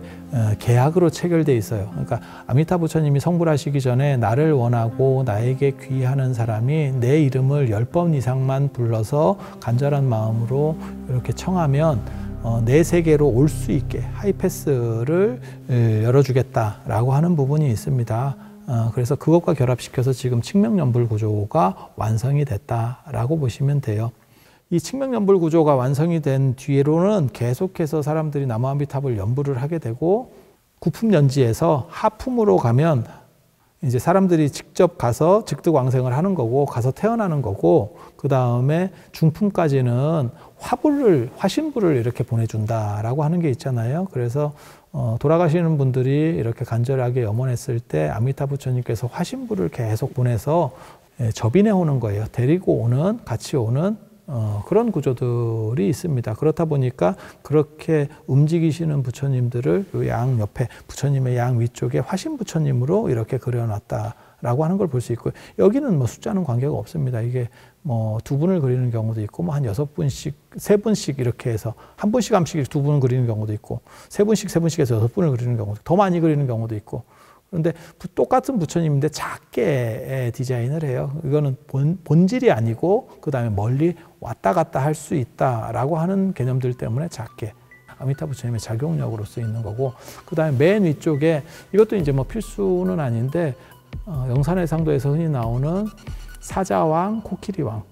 계약으로 체결돼 있어요. 그러니까 아미타 부처님이 성불하시기 전에 나를 원하고 나에게 귀의하는 사람이 내 이름을 10번 이상만 불러서 간절한 마음으로 이렇게 청하면 내 세계로 올 수 있게 하이패스를 열어주겠다라고 하는 부분이 있습니다. 그래서 그것과 결합시켜서 지금 칙명연불 구조가 완성이 됐다라고 보시면 돼요. 이 칙명연불 구조가 완성이 된 뒤로는 계속해서 사람들이 나무아미탑을 연불을 하게 되고, 구품연지에서 하품으로 가면 이제 사람들이 직접 가서 직득왕생을 하는 거고, 가서 태어나는 거고, 그 다음에 중품까지는 화신불을 이렇게 보내준다라고 하는 게 있잖아요. 그래서 돌아가시는 분들이 이렇게 간절하게 염원했을 때 아미타 부처님께서 화신불을 계속 보내서 접인해 오는 거예요. 데리고 오는, 같이 오는 그런 구조들이 있습니다. 그렇다 보니까 그렇게 움직이시는 부처님들을 요 양 옆에, 부처님의 양 위쪽에 화신 부처님으로 이렇게 그려놨다라고 하는 걸 볼 수 있고요. 여기는 뭐 숫자는 관계가 없습니다. 이게 뭐 2분을 그리는 경우도 있고, 뭐 한 6분씩, 3분씩 이렇게 해서 한 분씩 한 분씩 2분을 그리는 경우도 있고, 3분씩 해서 6분을 그리는 경우도 있고, 더 많이 그리는 경우도 있고. 그런데 똑같은 부처님인데 작게 디자인을 해요. 이거는 본질이 아니고, 그 다음에 멀리 왔다 갔다 할 수 있다라고 하는 개념들 때문에 작게 아미타 부처님의 작용력으로 쓰이는 거고, 그 다음에 맨 위쪽에, 이것도 이제 뭐 필수는 아닌데, 영산해상도에서 흔히 나오는 사자왕, 코끼리왕.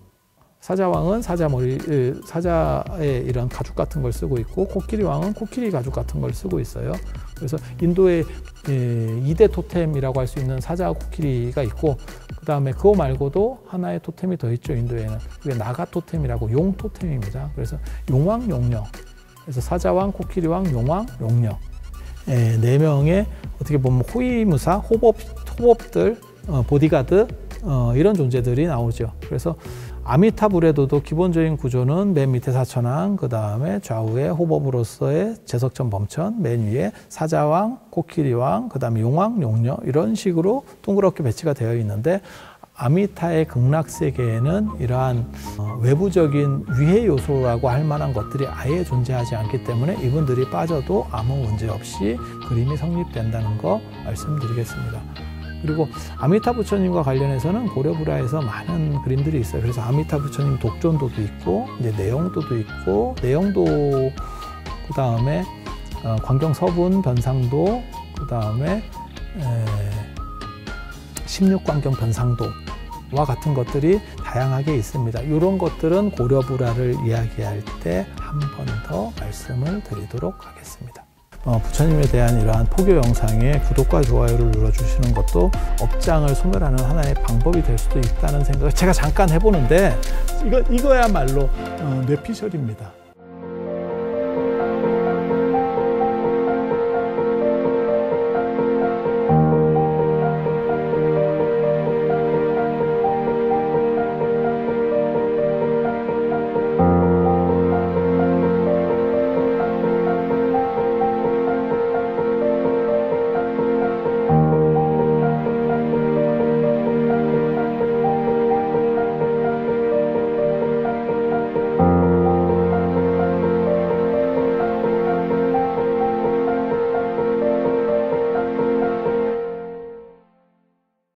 사자왕은 사자의 이런 가죽 같은 걸 쓰고 있고, 코끼리왕은 코끼리 가죽 같은 걸 쓰고 있어요. 그래서 인도의 2대 토템이라고 할 수 있는 사자와 코끼리가 있고, 그 다음에 그거 말고도 하나의 토템이 더 있죠, 인도에는. 그게 나가 토템이라고, 용 토템입니다. 그래서 용왕, 용녀. 그래서 사자왕, 코끼리왕, 용왕, 용녀. 4명의 어떻게 보면 호위무사, 호법들, 보디가드, 이런 존재들이 나오죠. 그래서 아미타불에도 기본적인 구조는 맨 밑에 사천왕, 그 다음에 좌우에 호법으로서의 제석천 범천, 맨 위에 사자왕, 코끼리왕, 그 다음에 용왕, 용녀, 이런 식으로 둥그렇게 배치가 되어 있는데, 아미타의 극락세계에는 이러한 외부적인 위해 요소라고 할 만한 것들이 아예 존재하지 않기 때문에 이분들이 빠져도 아무 문제 없이 그림이 성립된다는 거 말씀드리겠습니다. 그리고 아미타 부처님과 관련해서는 고려불화에서 많은 그림들이 있어요. 그래서 아미타 부처님 독전도도 있고, 이제 내용도도 있고, 내용도, 그 다음에 광경서분 변상도, 그 다음에 16광경 변상도와 같은 것들이 다양하게 있습니다. 이런 것들은 고려불화를 이야기할 때 한 번 더 말씀을 드리도록 하겠습니다. 부처님에 대한 이러한 포교 영상에 구독과 좋아요를 눌러주시는 것도 업장을 소멸하는 하나의 방법이 될 수도 있다는 생각을 제가 잠깐 해보는데, 이거야말로 뇌피셜입니다.